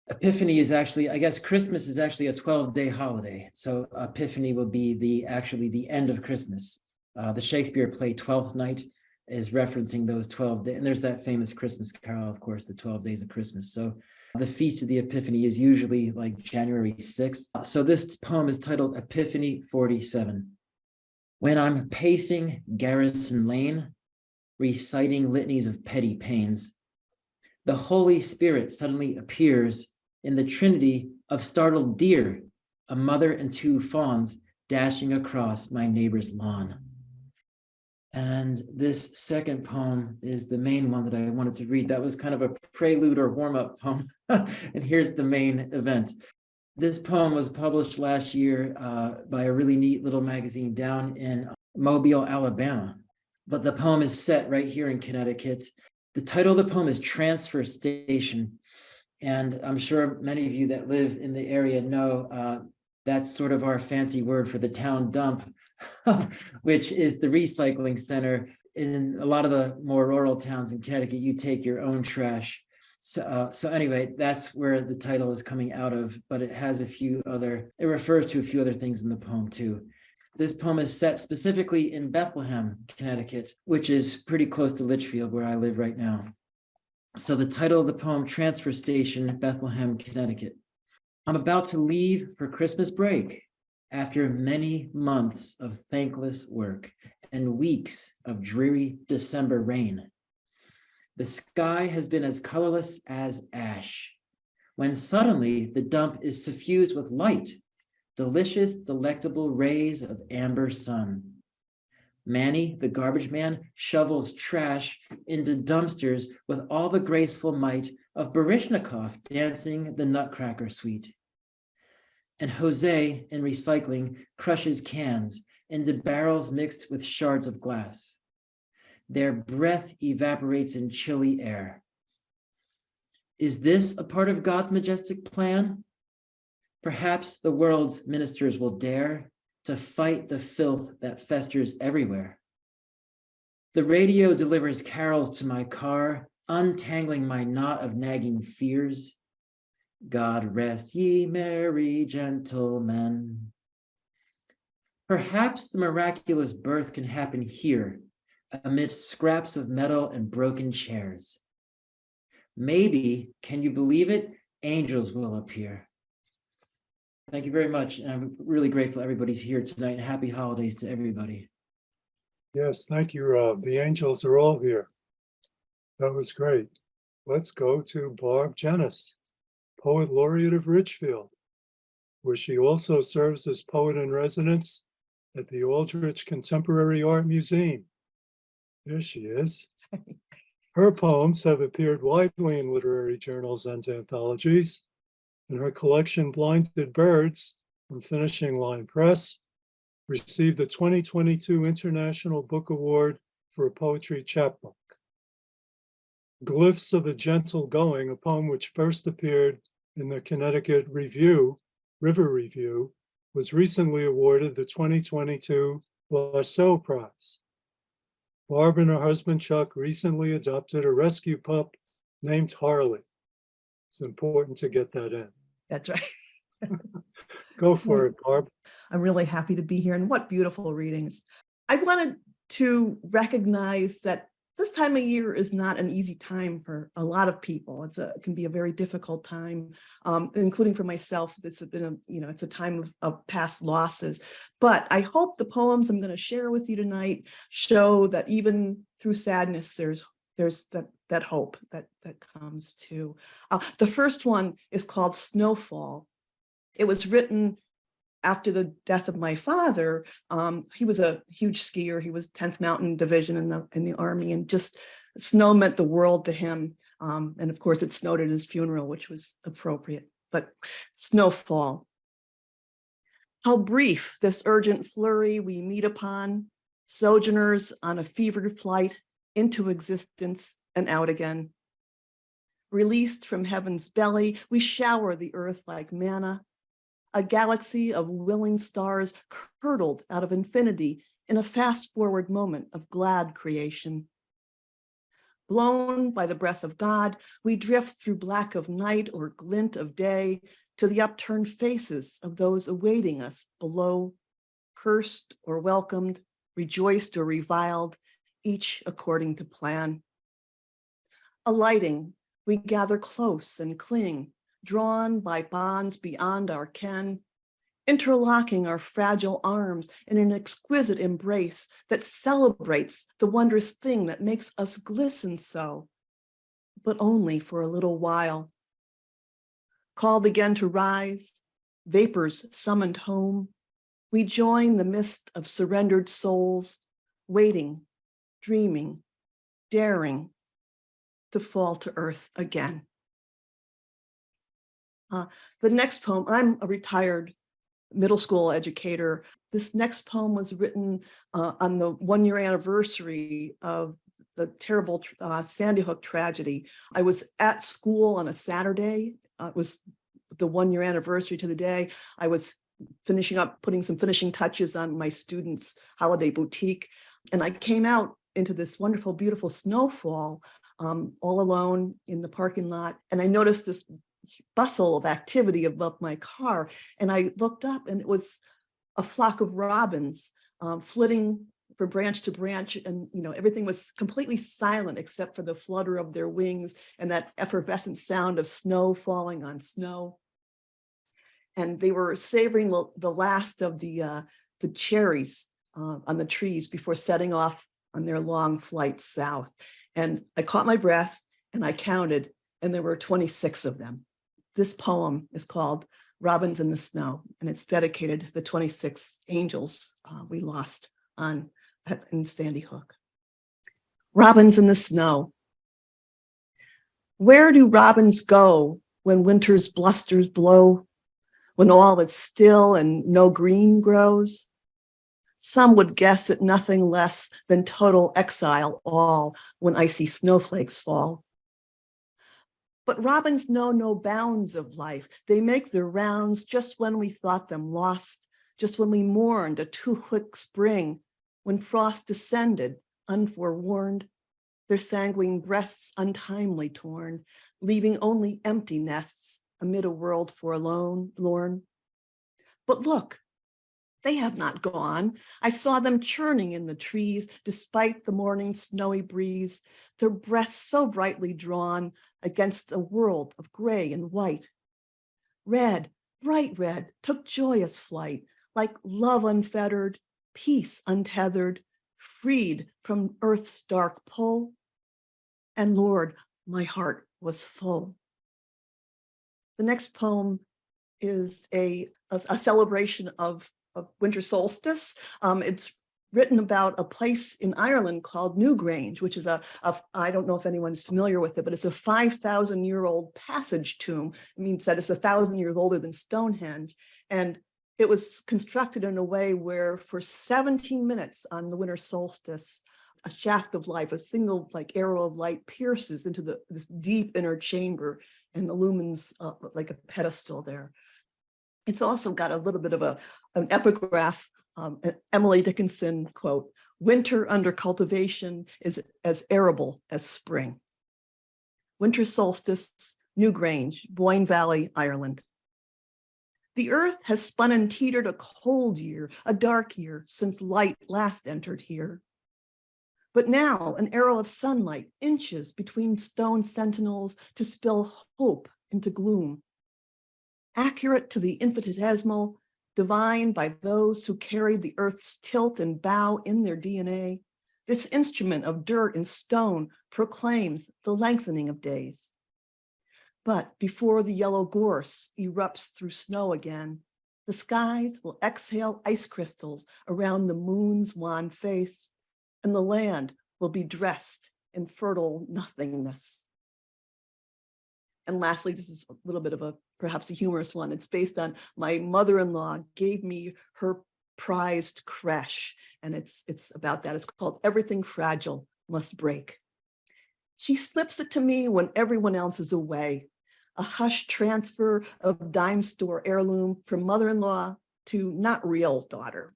Epiphany is actually, I guess Christmas is actually a 12-day holiday. So Epiphany will be the end of Christmas. The Shakespeare play Twelfth Night is referencing those 12 days. And there's that famous Christmas carol, of course, the 12 days of Christmas. So the Feast of the Epiphany is usually like January 6th. So this poem is titled Epiphany 47. When I'm pacing Garrison Lane, reciting litanies of petty pains, the Holy Spirit suddenly appears in the trinity of startled deer, a mother and 2 fawns dashing across my neighbor's lawn. And this second poem is the main one that I wanted to read. That was kind of a prelude or warm-up poem. And here's the main event. This poem was published last year by a really neat little magazine down in Mobile, Alabama. But the poem is set right here in Connecticut. The title of the poem is Transfer Station. And I'm sure many of you that live in the area know that's sort of our fancy word for the town dump, which is the recycling center. In a lot of the more rural towns in Connecticut, you take your own trash. So anyway, that's where the title is coming out of, but it has it refers to a few other things in the poem too. This poem is set specifically in Bethlehem, Connecticut, which is pretty close to Litchfield, where I live right now. So the title of the poem, Transfer Station, Bethlehem, Connecticut. I'm about to leave for Christmas break after many months of thankless work and weeks of dreary December rain. The sky has been as colorless as ash, when suddenly the dump is suffused with light, delicious, delectable rays of amber sun. Manny, the garbage man, shovels trash into dumpsters with all the graceful might of Baryshnikov dancing the Nutcracker Suite. And Jose, in recycling, crushes cans into barrels mixed with shards of glass. Their breath evaporates in chilly air. Is this a part of God's majestic plan? Perhaps the world's ministers will dare to fight the filth that festers everywhere. The radio delivers carols to my car, untangling my knot of nagging fears. God rest ye merry gentlemen. Perhaps the miraculous birth can happen here, amidst scraps of metal and broken chairs. Maybe, can you believe it? Angels will appear. Thank you very much. And I'm really grateful everybody's here tonight. And happy holidays to everybody. Yes, thank you, Rob. The angels are all here. That was great. Let's go to Barb Jennes, Poet Laureate of Ridgefield, where she also serves as poet in residence at the Aldrich Contemporary Art Museum. There she is. Her poems have appeared widely in literary journals and anthologies, and her collection, Blinded Birds, from Finishing Line Press, received the 2022 International Book Award for a poetry chapbook. Glyphs of a Gentle Going, a poem which first appeared in the Connecticut Review, River Review, was recently awarded the 2022 Lasso Prize. Barb and her husband Chuck recently adopted a rescue pup named Harley. It's important to get that in. That's right. Go for it, Barb. I'm really happy to be here, and what beautiful readings. I wanted to recognize that this time of year is not an easy time for a lot of people. It can be a very difficult time, including for myself. It's been it's a time of past losses. But I hope the poems I'm going to share with you tonight show that even through sadness, there's that hope that comes too. The first one is called Snowfall. It was written after the death of my father, he was a huge skier. He was 10th Mountain Division in the Army, and just snow meant the world to him. And of course, it snowed at his funeral, which was appropriate. But snowfall. How brief this urgent flurry we meet upon, sojourners on a fevered flight into existence and out again. Released from heaven's belly, we shower the earth like manna, a galaxy of willing stars curdled out of infinity in a fast-forward moment of glad creation. Blown by the breath of God, we drift through black of night or glint of day to the upturned faces of those awaiting us below, cursed or welcomed, rejoiced or reviled, each according to plan. Alighting, we gather close and cling, drawn by bonds beyond our ken, interlocking our fragile arms in an exquisite embrace that celebrates the wondrous thing that makes us glisten so, but only for a little while. Called again to rise, vapors summoned home, we join the mist of surrendered souls, waiting, dreaming, daring to fall to earth again. The next poem, I'm a retired middle school educator. This next poem was written on the 1-year anniversary of the terrible Sandy Hook tragedy. I was at school on a Saturday. It was the 1-year anniversary to the day. I was finishing up, putting some finishing touches on my students' holiday boutique. And I came out into this wonderful, beautiful snowfall all alone in the parking lot. And I noticed this bustle of activity above my car. And I looked up and it was a flock of robins flitting from branch to branch. And, everything was completely silent except for the flutter of their wings and that effervescent sound of snow falling on snow. And they were savoring the last of the cherries on the trees before setting off on their long flight south. And I caught my breath and I counted, and there were 26 of them. This poem is called Robins in the Snow, and it's dedicated to the 26 angels we lost in Sandy Hook. Robins in the Snow. Where do robins go when winter's blusters blow, when all is still and no green grows? Some would guess at nothing less than total exile all when icy snowflakes fall. But robins know no bounds of life. They make their rounds just when we thought them lost, just when we mourned a too quick spring, when frost descended unforewarned, their sanguine breasts untimely torn, leaving only empty nests amid a world forlorn. But look, they have not gone. I saw them churning in the trees, despite the morning snowy breeze, their breasts so brightly drawn against a world of gray and white. Red, bright red, took joyous flight, like love unfettered, peace untethered, freed from earth's dark pull. And Lord, my heart was full. The next poem is a celebration of winter solstice. It's written about a place in Ireland called Newgrange, which is I don't know if anyone's familiar with it, but it's a 5,000-year-old passage tomb. It means that it's 1,000 years older than Stonehenge. And it was constructed in a way where for 17 minutes on the winter solstice, a shaft of light, a single arrow of light pierces into this deep inner chamber and illumines like a pedestal there. It's also got a little bit of an epigraph, an Emily Dickinson quote, "Winter under cultivation is as arable as spring." Winter solstice, Newgrange, Boyne Valley, Ireland. The earth has spun and teetered a cold year, a dark year, since light last entered here. But now an arrow of sunlight inches between stone sentinels to spill hope into gloom. Accurate to the infinitesimal, divine by those who carried the earth's tilt and bow in their DNA, this instrument of dirt and stone proclaims the lengthening of days. But before the yellow gorse erupts through snow again, The skies will exhale ice crystals around the moon's wan face, and the land will be dressed in fertile nothingness. And lastly, this is a little bit of perhaps a humorous one. It's based on my mother-in-law gave me her prized creche, and it's about that. It's called Everything Fragile Must Break. She slips it to me when everyone else is away, a hushed transfer of dime store heirloom from mother-in-law to not real daughter.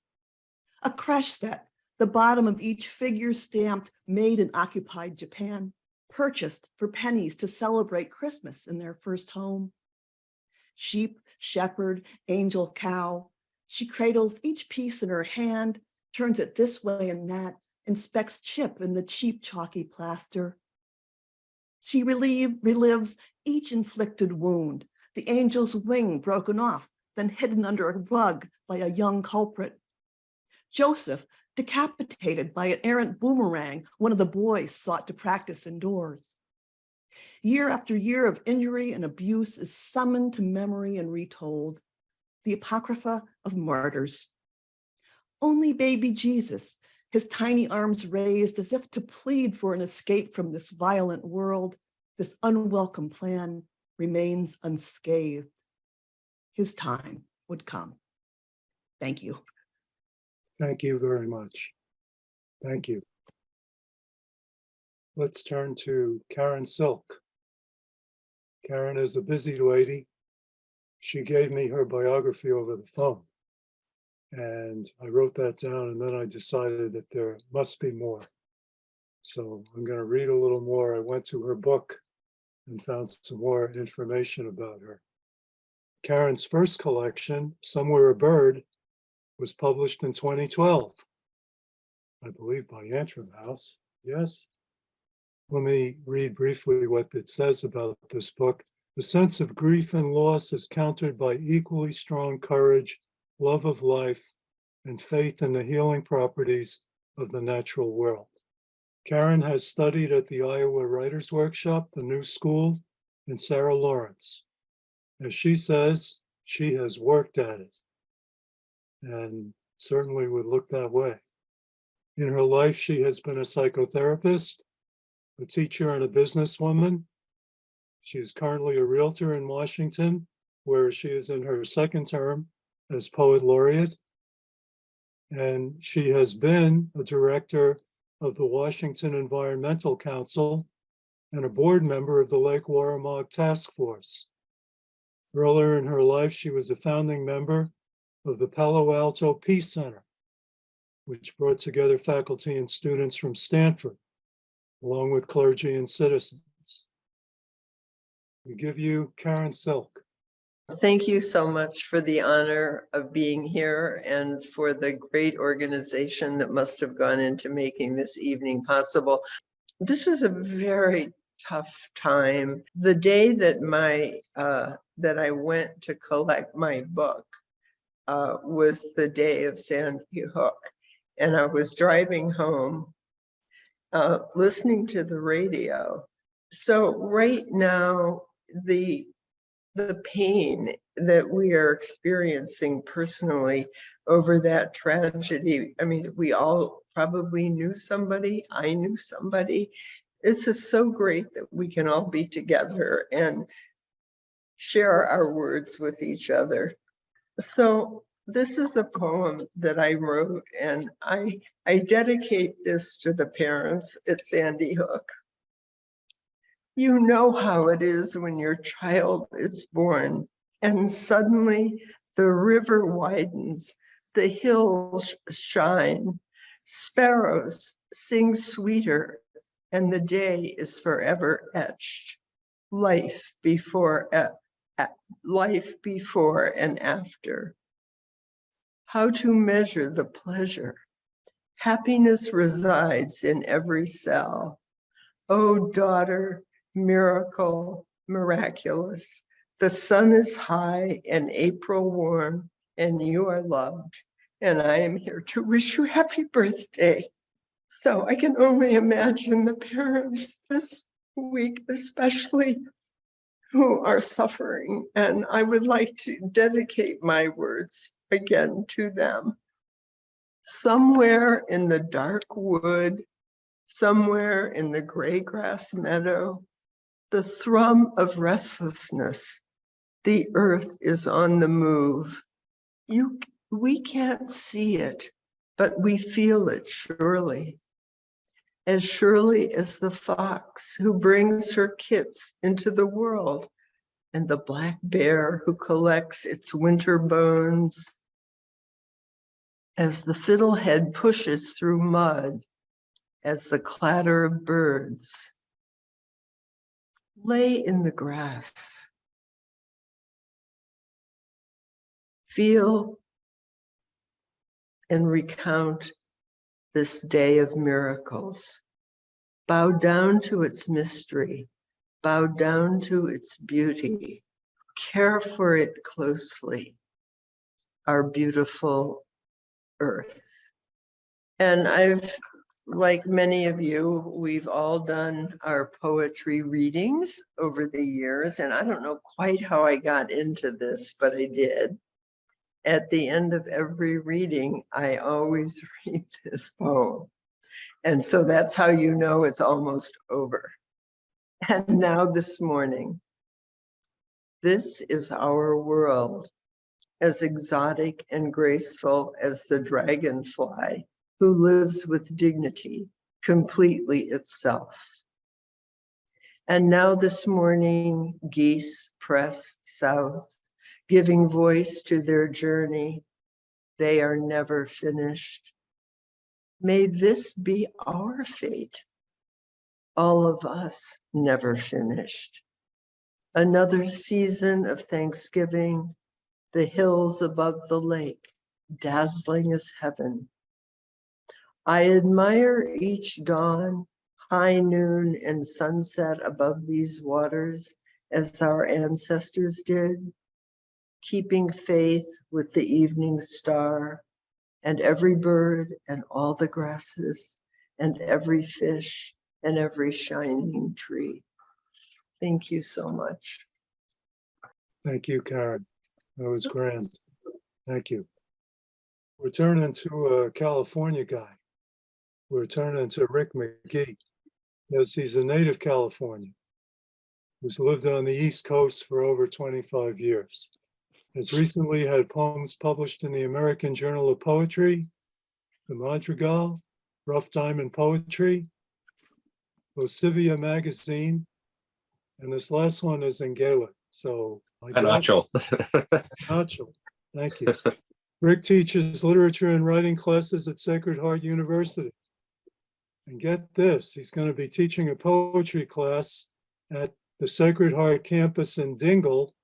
A creche set, the bottom of each figure stamped made in occupied Japan, purchased for pennies to celebrate Christmas in their first home. Sheep, shepherd, angel, cow. She cradles each piece in her hand, turns it this way and that, inspects chip in the cheap chalky plaster. She relives each inflicted wound, the angel's wing broken off, then hidden under a rug by a young culprit. Joseph decapitated by an errant boomerang one of the boys sought to practice indoors. Year after year of injury and abuse is summoned to memory and retold, the Apocrypha of Martyrs. Only baby Jesus, his tiny arms raised as if to plead for an escape from this violent world, this unwelcome plan, remains unscathed. His time would come. Thank you. Thank you very much. Thank you. Let's turn to Karen Silk. Karen is a busy lady. She gave me her biography over the phone. And I wrote that down, and then I decided that there must be more. So I'm going to read a little more. I went to her book and found some more information about her. Karen's first collection, Somewhere a Bird, was published in 2012, I believe by Antrim House. Yes? Let me read briefly what it says about this book. The sense of grief and loss is countered by equally strong courage, love of life, and faith in the healing properties of the natural world. Karen has studied at the Iowa Writers Workshop, the New School, and Sarah Lawrence. As she says, she has worked at it, and certainly would look that way. In her life, she has been a psychotherapist, a teacher, and a businesswoman. She is currently a realtor in Washington, where she is in her second term as poet laureate. And she has been a director of the Washington Environmental Council and a board member of the Lake Warramog Task Force. Earlier in her life, she was a founding member of the Palo Alto Peace Center, which brought together faculty and students from Stanford, along with clergy and citizens. We give you Karen Silk. Thank you so much for the honor of being here and for the great organization that must have gone into making this evening possible. This was a very tough time. The day that that I went to collect my book was the day of Sandy Hook, and I was driving home, listening to the radio. So right now, the pain that we are experiencing personally over that tragedy, I mean, we all probably knew somebody, I knew somebody. It's just so great that we can all be together and share our words with each other. So this is a poem that I wrote, and I dedicate this to the parents at Sandy Hook. You know how it is when your child is born and suddenly the river widens, the hills shine, sparrows sing sweeter, and the day is forever etched. Life before and after. How to measure the pleasure? Happiness resides in every cell. Oh, daughter, miracle, miraculous. The sun is high and April warm, and you are loved. And I am here to wish you happy birthday. So I can only imagine the parents this week, especially, who are suffering. And I would like to dedicate my words again to them. Somewhere in the dark wood, somewhere in the gray grass meadow, the thrum of restlessness, the earth is on the move. We can't see it, but we feel it surely as the fox who brings her kits into the world, and the black bear who collects its winter bones, as the fiddlehead pushes through mud, as the clatter of birds. Lay in the grass. Feel and recount this day of miracles. Bow down to its mystery. Bow down to its beauty. Care for it closely. Our beautiful earth. And like many of you, we've all done our poetry readings over the years, and I don't know quite how I got into this, but I did. At the end of every reading, I always read this poem. And so that's how you know it's almost over. And now this morning, this is our world, as exotic and graceful as the dragonfly, who lives with dignity, completely itself. And now this morning, geese press south, giving voice to their journey. They are never finished. May this be our fate. All of us never finished. Another season of Thanksgiving, the hills above the lake, dazzling as heaven. I admire each dawn, high noon, and sunset above these waters, as our ancestors did, keeping faith with the evening star, and every bird and all the grasses, and every fish and every shining tree. Thank you so much. Thank you, Karen. That was grand. Thank you. We're turning to a California guy. We're turning to Rick Magee. Yes, he's a native Californian who's lived on the East Coast for over 25 years. Has recently had poems published in the American Journal of Poetry, the Madrigal, Rough Diamond Poetry, Lascivia Magazine, and this last one is in Gaelic. So, Anachel. Anachel. Thank you. Rick teaches literature and writing classes at Sacred Heart University. And get this, he's going to be teaching a poetry class at the Sacred Heart campus in Dingle,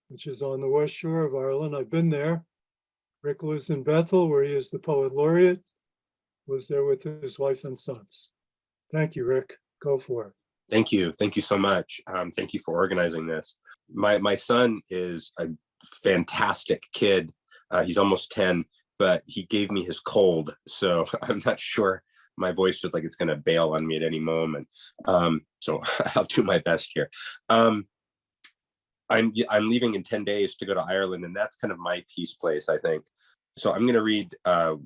which is on the west shore of Ireland. I've been there. Rick lives in Bethel, where he is the poet laureate, lives there with his wife and sons. Thank you, Rick. Go for it. Thank you. Thank you so much. Thank you for organizing this. My son is a fantastic kid. He's almost 10, but he gave me his cold. So I'm not sure my voice feels like it's going to bail on me at any moment. So I'll do my best here. I'm leaving in 10 days to go to Ireland, and that's kind of my peace place, I think. So I'm going to read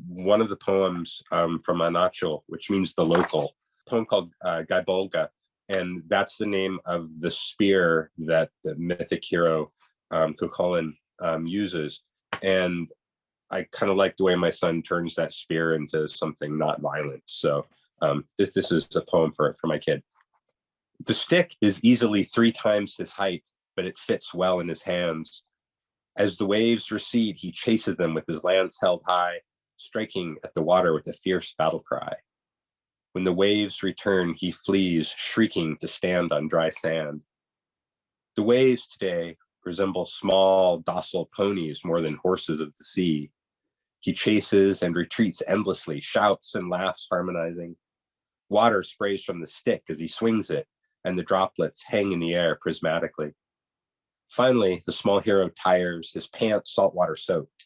one of the poems from Anachel, which means the local, a poem called Gaibolga. And that's the name of the spear that the mythic hero Cuchulainn uses. And I kind of like the way my son turns that spear into something not violent. So this is a poem for my kid. The stick is easily 3 times his height, but it fits well in his hands. As the waves recede, he chases them with his lance held high, striking at the water with a fierce battle cry. When the waves return, he flees, shrieking to stand on dry sand. The waves today resemble small, docile ponies more than horses of the sea. He chases and retreats endlessly, shouts and laughs harmonizing. Water sprays from the stick as he swings it, and the droplets hang in the air prismatically. Finally, the small hero tires, his pants saltwater soaked.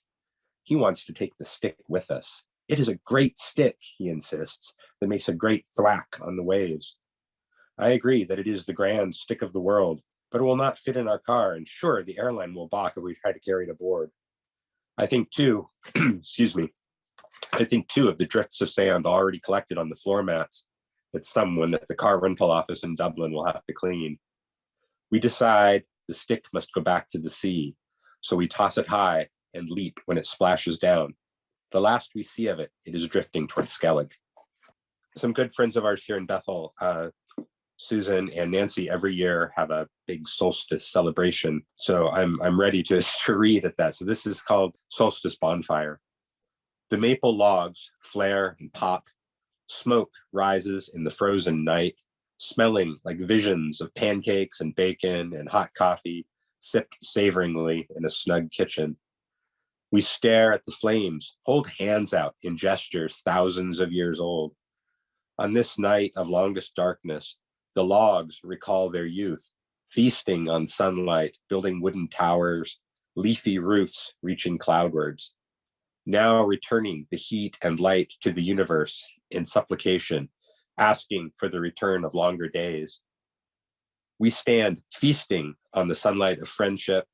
He wants to take the stick with us. It is a great stick, he insists, that makes a great thwack on the waves. I agree that it is the grand stick of the world, but it will not fit in our car. And sure, the airline will balk if we try to carry it aboard. I think too, excuse me, I think too of the drifts of sand already collected on the floor mats that someone at the car rental office in Dublin will have to clean. We decide the stick must go back to the sea, so we toss it high and leap when it splashes down. The last we see of it, it is drifting towards Skellig. Some good friends of ours here in Bethel, Susan and Nancy, every year have a big solstice celebration. So I'm ready to read at that. So this is called Solstice Bonfire. The maple logs flare and pop. Smoke rises in the frozen night, smelling like visions of pancakes and bacon and hot coffee sipped savoringly in a snug kitchen. We stare at the flames, hold hands out in gestures thousands of years old. On this night of longest darkness, the logs recall their youth, feasting on sunlight, building wooden towers, leafy roofs reaching cloudwards. Now returning the heat and light to the universe in supplication, asking for the return of longer days. We stand feasting on the sunlight of friendship,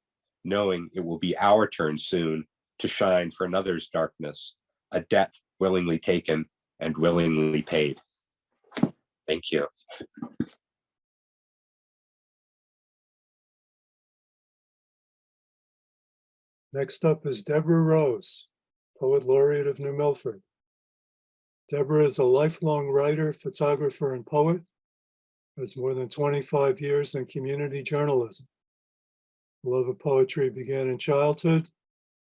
knowing it will be our turn soon to shine for another's darkness, a debt willingly taken and willingly paid. Thank you. Next up is Deborah Rose, Poet Laureate of New Milford. Deborah is a lifelong writer, photographer, and poet, has more than 25 years in community journalism. Her love of poetry began in childhood.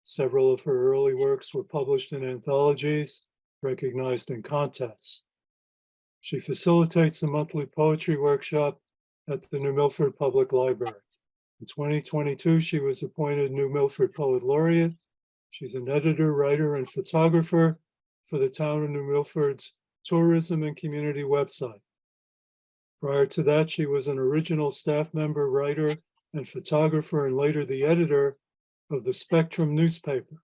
Several of her early works were published in anthologies, recognized in contests. She facilitates a monthly poetry workshop at the New Milford Public Library. In 2022, she was appointed New Milford Poet Laureate. She's an editor, writer, and photographer for the town of New Milford's tourism and community website. Prior to that, she was an original staff member, writer, and photographer, and later the editor of the Spectrum newspaper,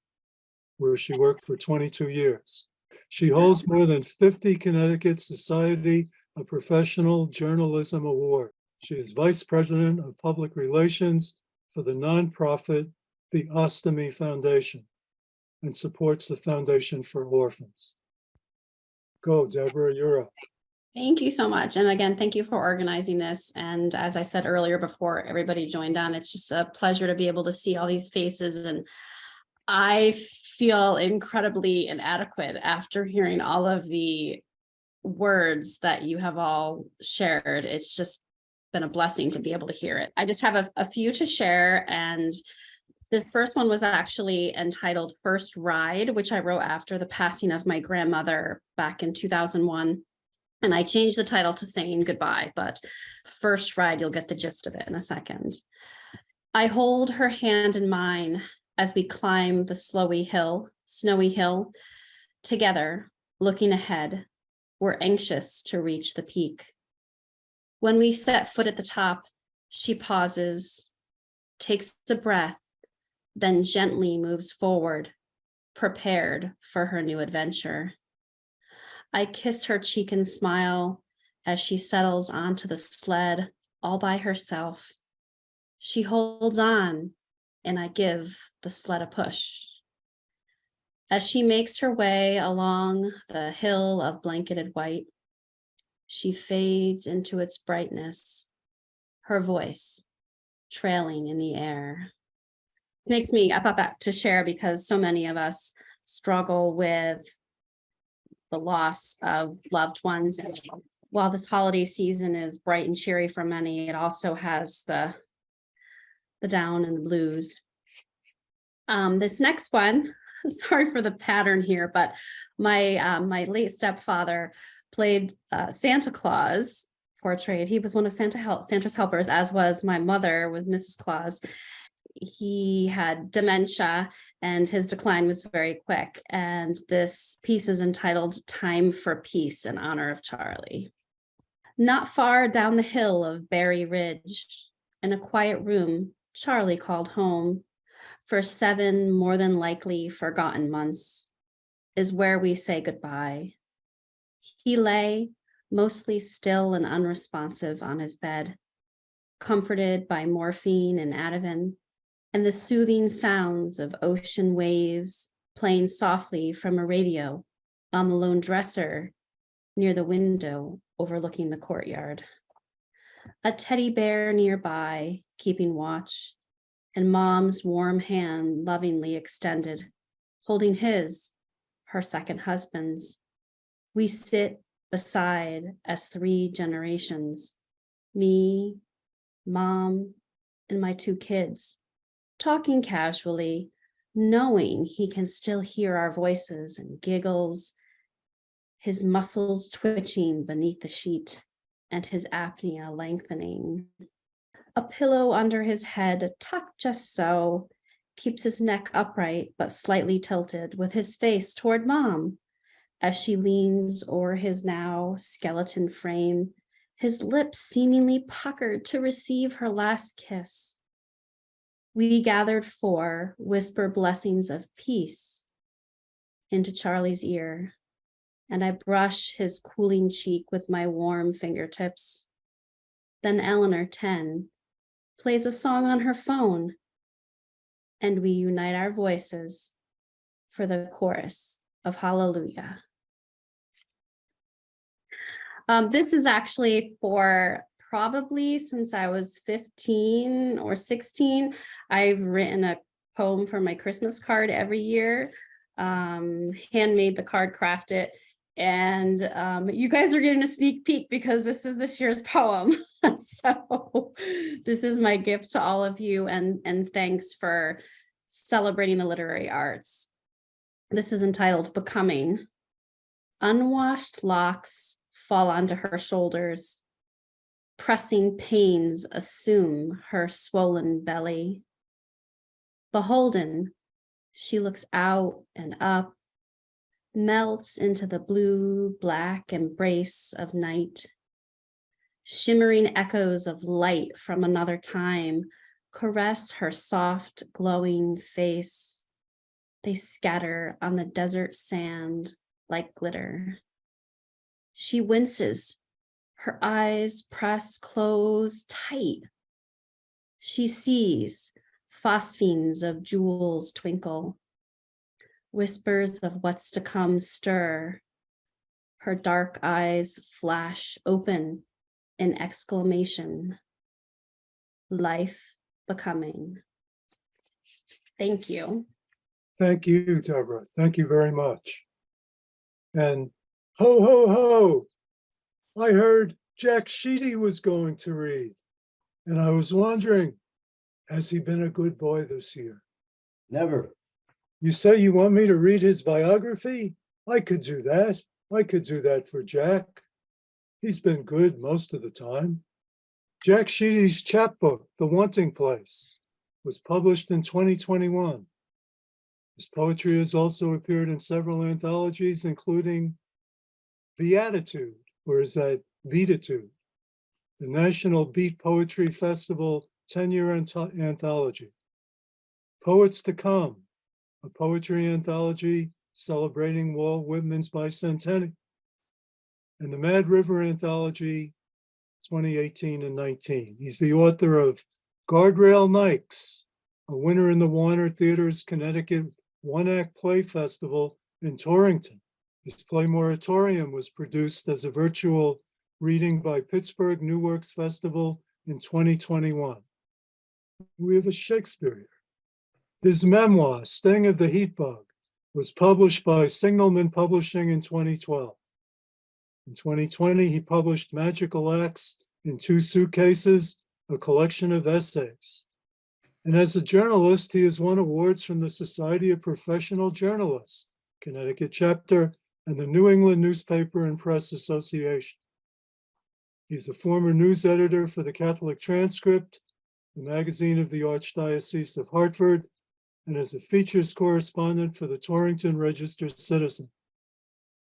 where she worked for 22 years. She holds more than 50 Connecticut Society of Professional Journalism Award. She is Vice President of Public Relations for the nonprofit, the Ostomy Foundation, and supports the Foundation for Orphans. Go, Deborah, you're up. Thank you so much. And again, thank you for organizing this. And as I said earlier, before everybody joined on, it's just a pleasure to be able to see all these faces. And I feel incredibly inadequate after hearing all of the words that you have all shared. It's just been a blessing to be able to hear it. I just have a few to share. And the first one was actually entitled First Ride, which I wrote after the passing of my grandmother back in 2001. And I changed the title to Saying Goodbye, but First Ride, you'll get the gist of it in a second. I hold her hand in mine as we climb the snowy hill. Together, looking ahead, we're anxious to reach the peak. When we set foot at the top, she pauses, takes a breath, then gently moves forward, prepared for her new adventure. I kiss her cheek and smile as she settles onto the sled all by herself. She holds on, and I give the sled a push. As she makes her way along the hill of blanketed white, she fades into its brightness, her voice trailing in the air. I thought that to share because so many of us struggle with the loss of loved ones. And while this holiday season is bright and cheery for many, it also has the down and the blues. This next one, sorry for the pattern here, but my late stepfather played Santa Claus, portrayed. He was one of Santa's helpers, as was my mother with Mrs. Claus. He had dementia and his decline was very quick. And this piece is entitled Time for Peace in honor of Charlie. Not far down the hill of Berry Ridge, in a quiet room, Charlie called home. For 7 more than likely forgotten months is where we say goodbye. He lay mostly still and unresponsive on his bed, comforted by morphine and Ativan, and the soothing sounds of ocean waves playing softly from a radio on the lone dresser near the window overlooking the courtyard. A teddy bear nearby, keeping watch, and Mom's warm hand lovingly extended, holding his, her second husband's. We sit beside as 3 generations, me, Mom, and my 2 kids, talking casually, knowing he can still hear our voices and giggles, his muscles twitching beneath the sheet and his apnea lengthening. A pillow under his head, tucked just so, keeps his neck upright but slightly tilted, with his face toward Mom as she leans o'er his now skeleton frame, his lips seemingly puckered to receive her last kiss. We gathered 4, whisper blessings of peace into Charlie's ear, and I brush his cooling cheek with my warm fingertips. Then Eleanor, 10, plays a song on her phone, and we unite our voices for the chorus of Hallelujah. This is actually for probably since I was 15 or 16. I've written a poem for my Christmas card every year, handmade the card, crafted, and you guys are getting a sneak peek because this is this year's poem. So this is my gift to all of you, and thanks for celebrating the literary arts. This is entitled Becoming. Unwashed locks fall onto her shoulders. Pressing pains assume her swollen belly. Beholden, she looks out and up, melts into the blue-black embrace of night. Shimmering echoes of light from another time caress her soft, glowing face. They scatter on the desert sand like glitter. She winces, her eyes press close tight. She sees phosphenes of jewels twinkle. Whispers of what's to come stir. Her dark eyes flash open in exclamation. Life becoming. Thank you. Thank you, Deborah. Thank you very much. And ho, ho, ho, I heard Jack Sheedy was going to read. And I was wondering, has he been a good boy this year? Never. You say you want me to read his biography? I could do that. I could do that for Jack. He's been good most of the time. Jack Sheedy's chapbook, The Wanting Place, was published in 2021. His poetry has also appeared in several anthologies, including Beatitude, or is that Beatitude, the National Beat Poetry Festival 10-year anthology. Poets to Come, a poetry anthology celebrating Walt Whitman's bicentennial, and the Mad River Anthology 2018 and 19. He's the author of Guardrail Nikes, a winner in the Warner Theater's Connecticut One-Act Play Festival in Torrington. His play Moratorium was produced as a virtual reading by Pittsburgh New Works Festival in 2021. We have a Shakespeare here. His memoir, Sting of the Heat Bug, was published by Signalman Publishing in 2012. In 2020, he published Magical Acts in 2 Suitcases, a collection of essays. And as a journalist, he has won awards from the Society of Professional Journalists, Connecticut chapter, and the New England Newspaper and Press Association. He's a former news editor for the Catholic Transcript, the magazine of the Archdiocese of Hartford, and as a features correspondent for the Torrington Register-Citizen.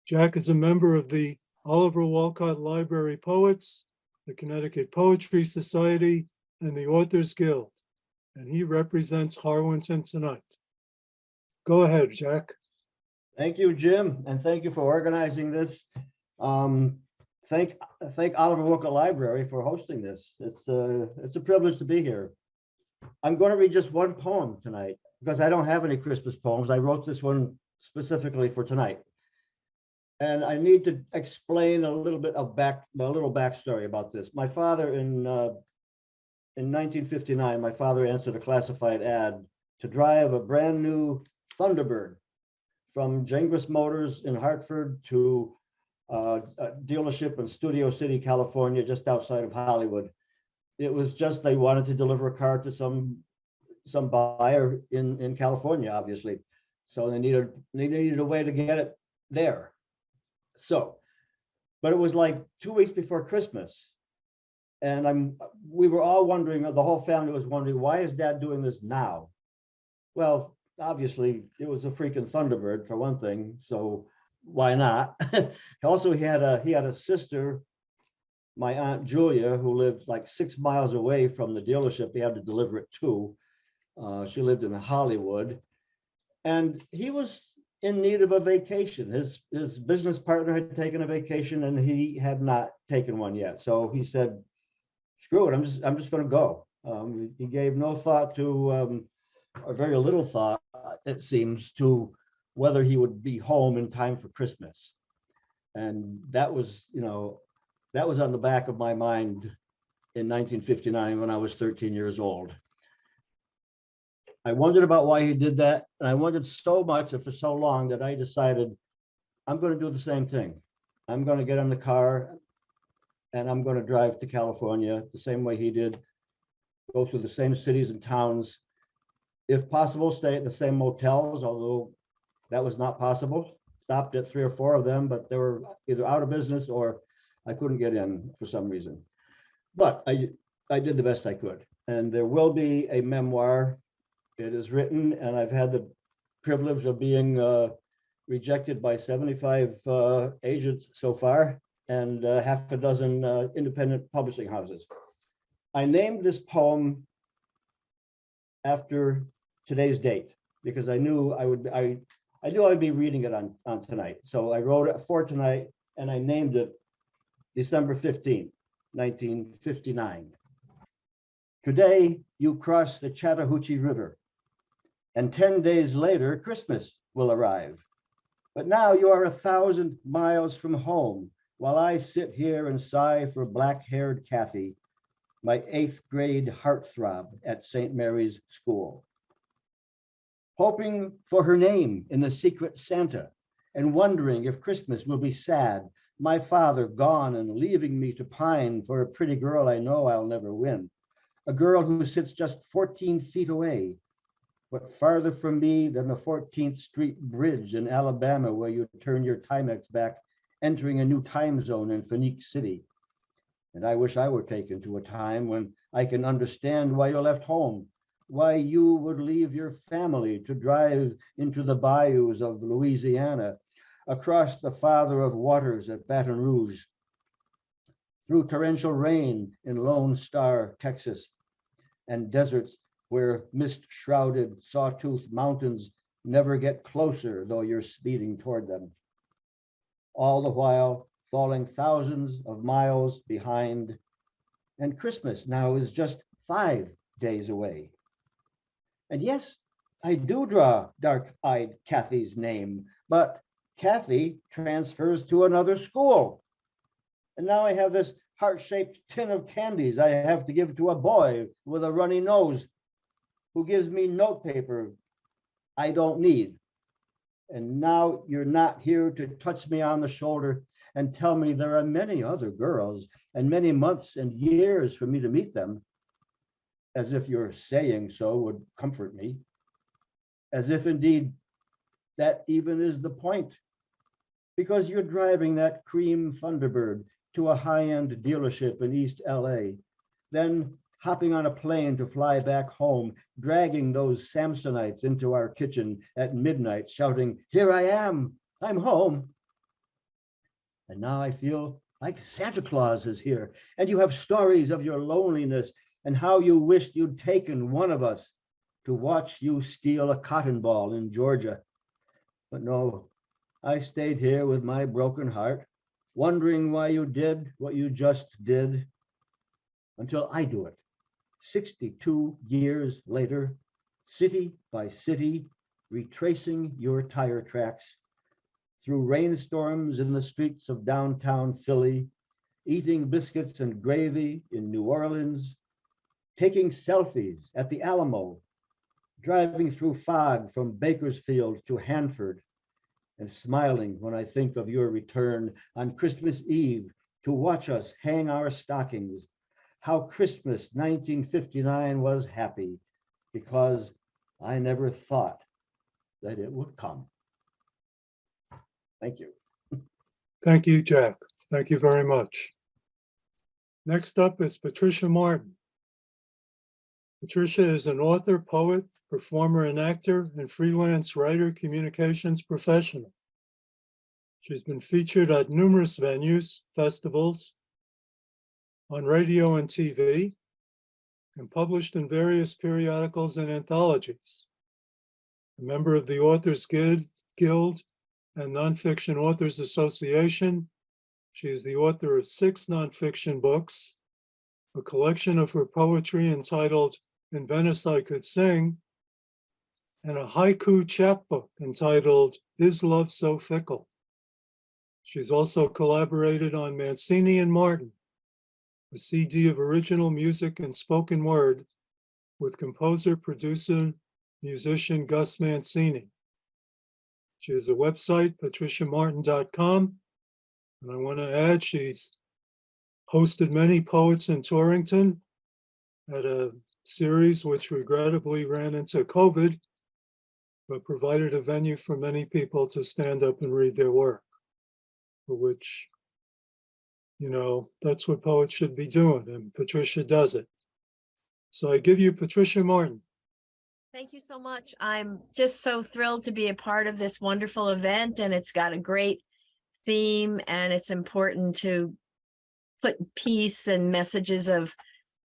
Jack is a member of the Oliver Wolcott Library Poets, the Connecticut Poetry Society, and the Authors Guild, and he represents Harwinton tonight. Go ahead, Jack. Thank you, Jim, and thank you for organizing this. thank Oliver Wolcott Library for hosting this. It's a privilege to be here. I'm going to read just one poem tonight because I don't have any Christmas poems. I wrote this one specifically for tonight. And I need to explain a little bit of a little backstory about this. My father in 1959, my father answered a classified ad to drive a brand new Thunderbird from Gengis Motors in Hartford to a dealership in Studio City, California, just outside of Hollywood. It was just they wanted to deliver a car to some buyer in California, obviously. So they needed a way to get it there. So, but it was like 2 weeks before Christmas. And we were all wondering, the whole family was wondering, why is Dad doing this now? Well, obviously it was a freaking Thunderbird for one thing, so why not? Also, he had a sister, my Aunt Julia, who lived like 6 miles away from the dealership he had to deliver it to. She lived in Hollywood, and he was in need of a vacation. His business partner had taken a vacation and he had not taken one yet. So he said, screw it, I'm just going to go. He gave no thought to, or very little thought, it seems, to whether he would be home in time for Christmas. And that was, that was on the back of my mind in 1959 when I was 13 years old. I wondered about why he did that. And I wondered so much and for so long that I decided I'm going to do the same thing. I'm going to get in the car and I'm going to drive to California the same way he did, go through the same cities and towns. If possible, stay at the same motels, although that was not possible. Stopped at 3 or 4 of them, but they were either out of business or I couldn't get in for some reason. But I did the best I could. And there will be a memoir. It is written, and I've had the privilege of being rejected by 75 agents so far, and half a dozen independent publishing houses. I named this poem after today's date because I knew I would be reading it on tonight. So I wrote it for tonight, and I named it December 15th, 1959. Today, you cross the Chattahoochee River, and 10 days later, Christmas will arrive. But now you are 1,000 miles from home, while I sit here and sigh for black-haired Kathy, my 8th grade heartthrob at St. Mary's School. Hoping for her name in the secret Santa and wondering if Christmas will be sad, my father gone and leaving me to pine for a pretty girl I know I'll never win, a girl who sits just 14 feet away, but farther from me than the 14th Street Bridge in Alabama where you turn your Timex back, entering a new time zone in Phoenix City. And I wish I were taken to a time when I can understand why you left home, why you would leave your family to drive into the bayous of Louisiana, across the Father of Waters at Baton Rouge, through torrential rain in Lone Star, Texas, and deserts where mist-shrouded sawtooth mountains never get closer, though you're speeding toward them. All the while falling thousands of miles behind, and Christmas now is just 5 days away. And yes, I do draw dark-eyed Kathy's name, but Kathy transfers to another school. And now I have this heart-shaped tin of candies I have to give to a boy with a runny nose who gives me notepaper I don't need. And now you're not here to touch me on the shoulder and tell me there are many other girls and many months and years for me to meet them, as if your saying so would comfort me, as if indeed that even is the point, because you're driving that cream Thunderbird to a high-end dealership in East LA, then hopping on a plane to fly back home, dragging those Samsonites into our kitchen at midnight, shouting, "Here I am, I'm home." And now I feel like Santa Claus is here, and you have stories of your loneliness and how you wished you'd taken one of us to watch you steal a cotton ball in Georgia. But no, I stayed here with my broken heart, wondering why you did what you just did, until I do it. 62 years later, city by city, retracing your tire tracks through rainstorms in the streets of downtown Philly, eating biscuits and gravy in New Orleans, taking selfies at the Alamo, driving through fog from Bakersfield to Hanford, and smiling when I think of your return on Christmas Eve to watch us hang our stockings. How Christmas 1959 was happy, because I never thought that it would come. Thank you. Thank you, Jack. Thank you very much. Next up is Patricia Martin. Patricia is an author, poet, performer, and actor, and freelance writer, communications professional. She's been featured at numerous venues, festivals, on radio and TV, and published in various periodicals and anthologies. A member of the Authors Guild and Nonfiction Authors Association, she is the author of 6 nonfiction books, a collection of her poetry entitled In Venice I Could Sing, and a haiku chapbook entitled Is Love So Fickle? She's also collaborated on Mancini and Martin, a CD of original music and spoken word with composer, producer, musician Gus Mancini. She has a website, patriciamartin.com, and I want to add she's hosted many poets in Torrington at a series which regrettably ran into COVID, but provided a venue for many people to stand up and read their work, for which, you know, that's what poets should be doing, and Patricia does it. So I give you Patricia Martin. Thank you so much. I'm just so thrilled to be a part of this wonderful event, and it's got a great theme, and it's important to put peace and messages of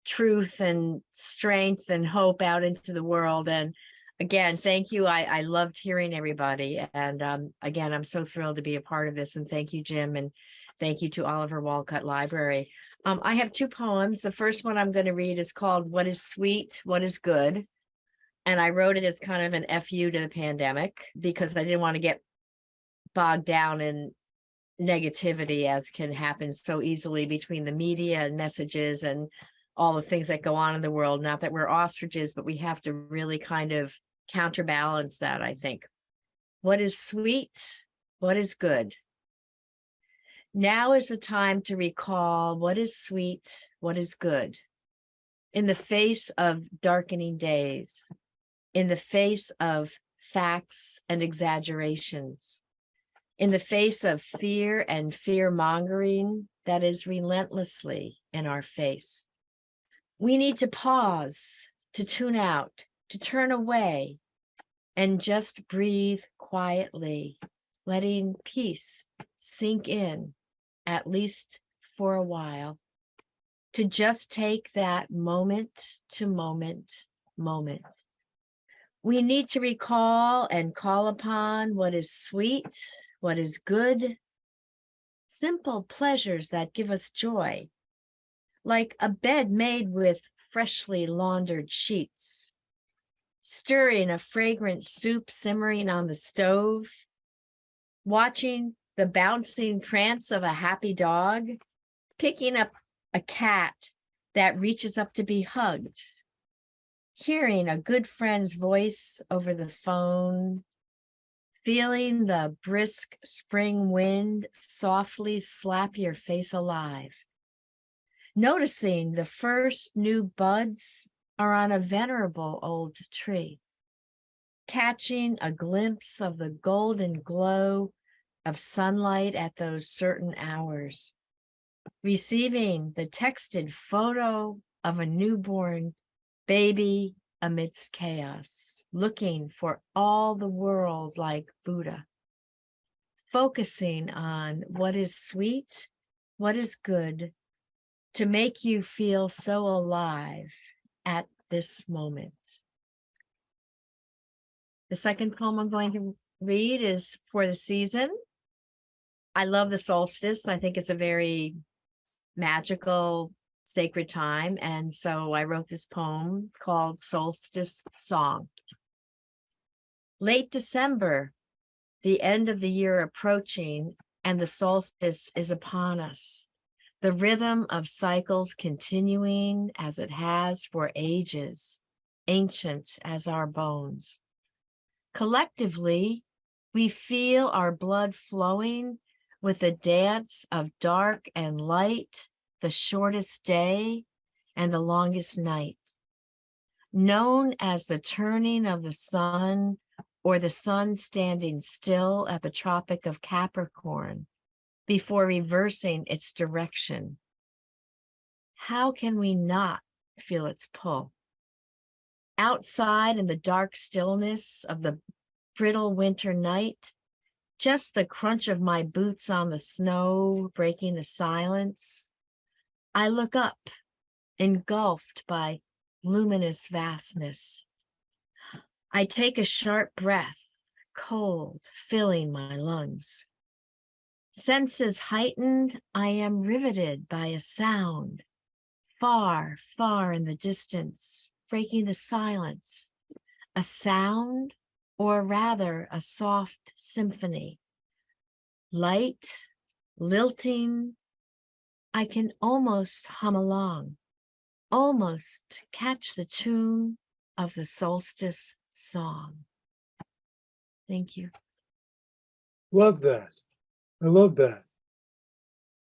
truth and strength and hope out into the world. And again, thank you. I loved hearing everybody. And again, I'm so thrilled to be a part of this. And thank you, Jim. And thank you to Oliver Wolcott Library. I have 2 poems. The first one I'm going to read is called What is Sweet, What is Good? And I wrote it as kind of an FU to the pandemic because I didn't want to get bogged down in negativity, as can happen so easily between the media and messages and all the things that go on in the world. Not that we're ostriches, but we have to really kind of counterbalance that, I think. What is sweet? What is good? Now is the time to recall what is sweet, what is good. In the face of darkening days, in the face of facts and exaggerations, in the face of fear and fear-mongering that is relentlessly in our face. We need to pause, to tune out, to turn away, and just breathe quietly, letting peace sink in, at least for a while, to just take that moment to moment. We need to recall and call upon what is sweet, what is good, simple pleasures that give us joy, like a bed made with freshly laundered sheets, stirring a fragrant soup simmering on the stove, watching the bouncing prance of a happy dog, picking up a cat that reaches up to be hugged, hearing a good friend's voice over the phone, feeling the brisk spring wind softly slap your face alive, noticing the first new buds are on a venerable old tree, catching a glimpse of the golden glow of sunlight at those certain hours, receiving the texted photo of a newborn baby amidst chaos, looking for all the world like Buddha, focusing on what is sweet, what is good, to make you feel so alive at this moment. The second poem I'm going to read is for the season. I love the solstice. I think it's a very magical, sacred time. And so I wrote this poem called Solstice Song. Late December, the end of the year approaching, and the solstice is upon us. The rhythm of cycles continuing as it has for ages, ancient as our bones. Collectively, we feel our blood flowing with the dance of dark and light, the shortest day and the longest night. Known as the turning of the sun, or the sun standing still at the Tropic of Capricorn before reversing its direction. How can we not feel its pull? Outside in the dark stillness of the brittle winter night, just the crunch of my boots on the snow breaking the silence, I look up, engulfed by luminous vastness. I take a sharp breath, cold, filling my lungs. Senses heightened, I am riveted by a sound, far, far in the distance, breaking the silence. A sound, or rather a soft symphony. Light, lilting, I can almost hum along, almost catch the tune of the solstice song. Thank you. Love that. I love that.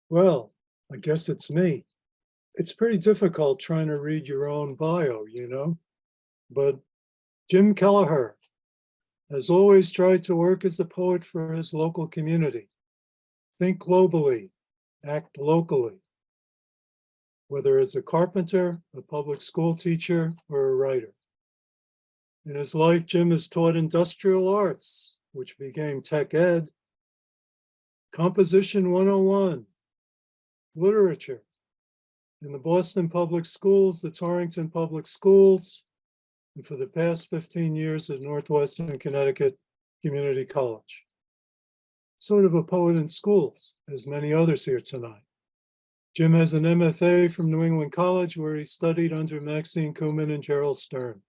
Well, I guess it's me. It's pretty difficult trying to read your own bio, you know, but Jim Kelleher has always tried to work as a poet for his local community. Think globally, act locally. Whether as a carpenter, a public school teacher, or a writer. In his life, Jim has taught industrial arts, which became tech ed, composition 101, literature, in the Boston Public Schools, the Torrington Public Schools, and for the past 15 years at Northwestern Connecticut Community College. Sort of a poet in schools, as many others here tonight. Jim has an MFA from New England College, where he studied under Maxine Kuhlman and Gerald Stern.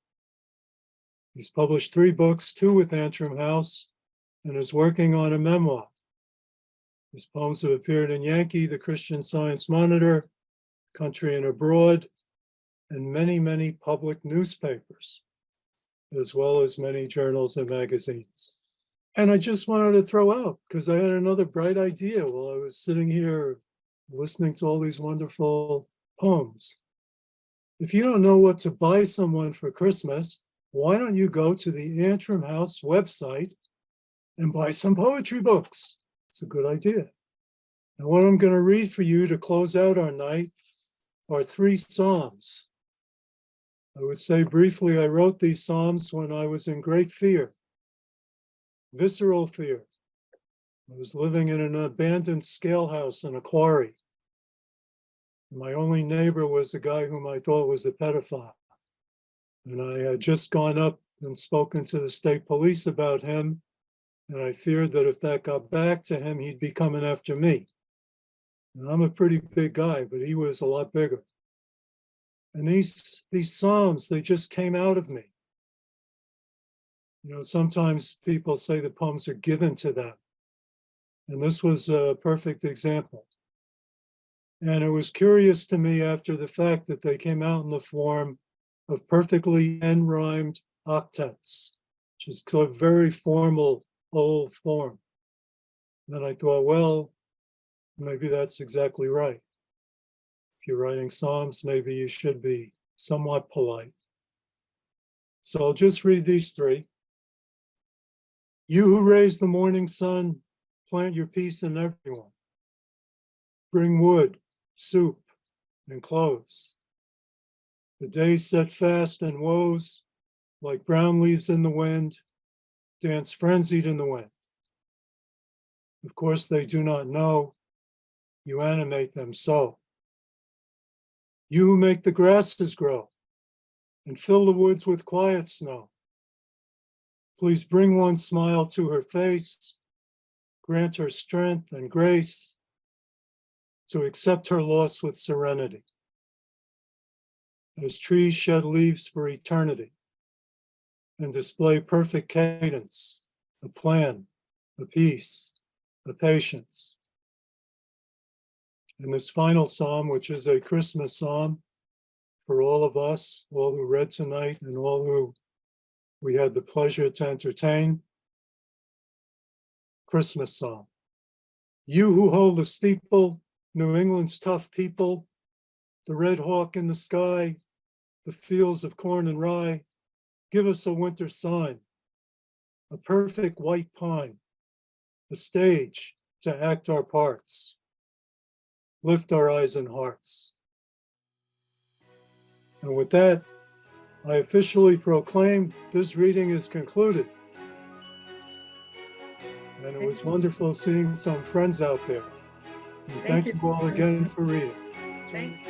He's published 3 books, 2 with Antrim House, and is working on a memoir. His poems have appeared in Yankee, the Christian Science Monitor, Country and Abroad, and many, many public newspapers, as well as many journals and magazines. And I just wanted to throw out, because I had another bright idea while I was sitting here listening to all these wonderful poems. If you don't know what to buy someone for Christmas, why don't you go to the Antrim House website and buy some poetry books? It's a good idea. And what I'm going to read for you to close out our night are 3 psalms. I would say briefly, I wrote these psalms when I was in great fear, visceral fear. I was living in an abandoned scale house in a quarry. My only neighbor was a guy whom I thought was a pedophile. And I had just gone up and spoken to the state police about him. And I feared that if that got back to him, he'd be coming after me. And I'm a pretty big guy, but he was a lot bigger. And these psalms, they just came out of me. You know, sometimes people say the poems are given to them. And this was a perfect example. And it was curious to me after the fact that they came out in the form of perfectly end-rhymed octets, which is a very formal old form. Then I thought, well, maybe that's exactly right. If you're writing psalms, maybe you should be somewhat polite. So I'll just read these 3. You who raise the morning sun, plant your peace in everyone. Bring wood, soup, and clothes. The days set fast and woes, like brown leaves in the wind, dance frenzied in the wind. Of course, they do not know, you animate them so. You who make the grasses grow and fill the woods with quiet snow. Please bring one smile to her face, grant her strength and grace to accept her loss with serenity. As trees shed leaves for eternity and display perfect cadence, a plan, a peace, a patience. And this final psalm, which is a Christmas psalm for all of us, all who read tonight and all who we had the pleasure to entertain. Christmas psalm. You who hold the steeple, New England's tough people, the red hawk in the sky, the fields of corn and rye, give us a winter sign, a perfect white pine, a stage to act our parts. Lift our eyes and hearts. And with that, I officially proclaim this reading is concluded. And it was wonderful seeing some friends out there. And thank you all again for reading. Thank you.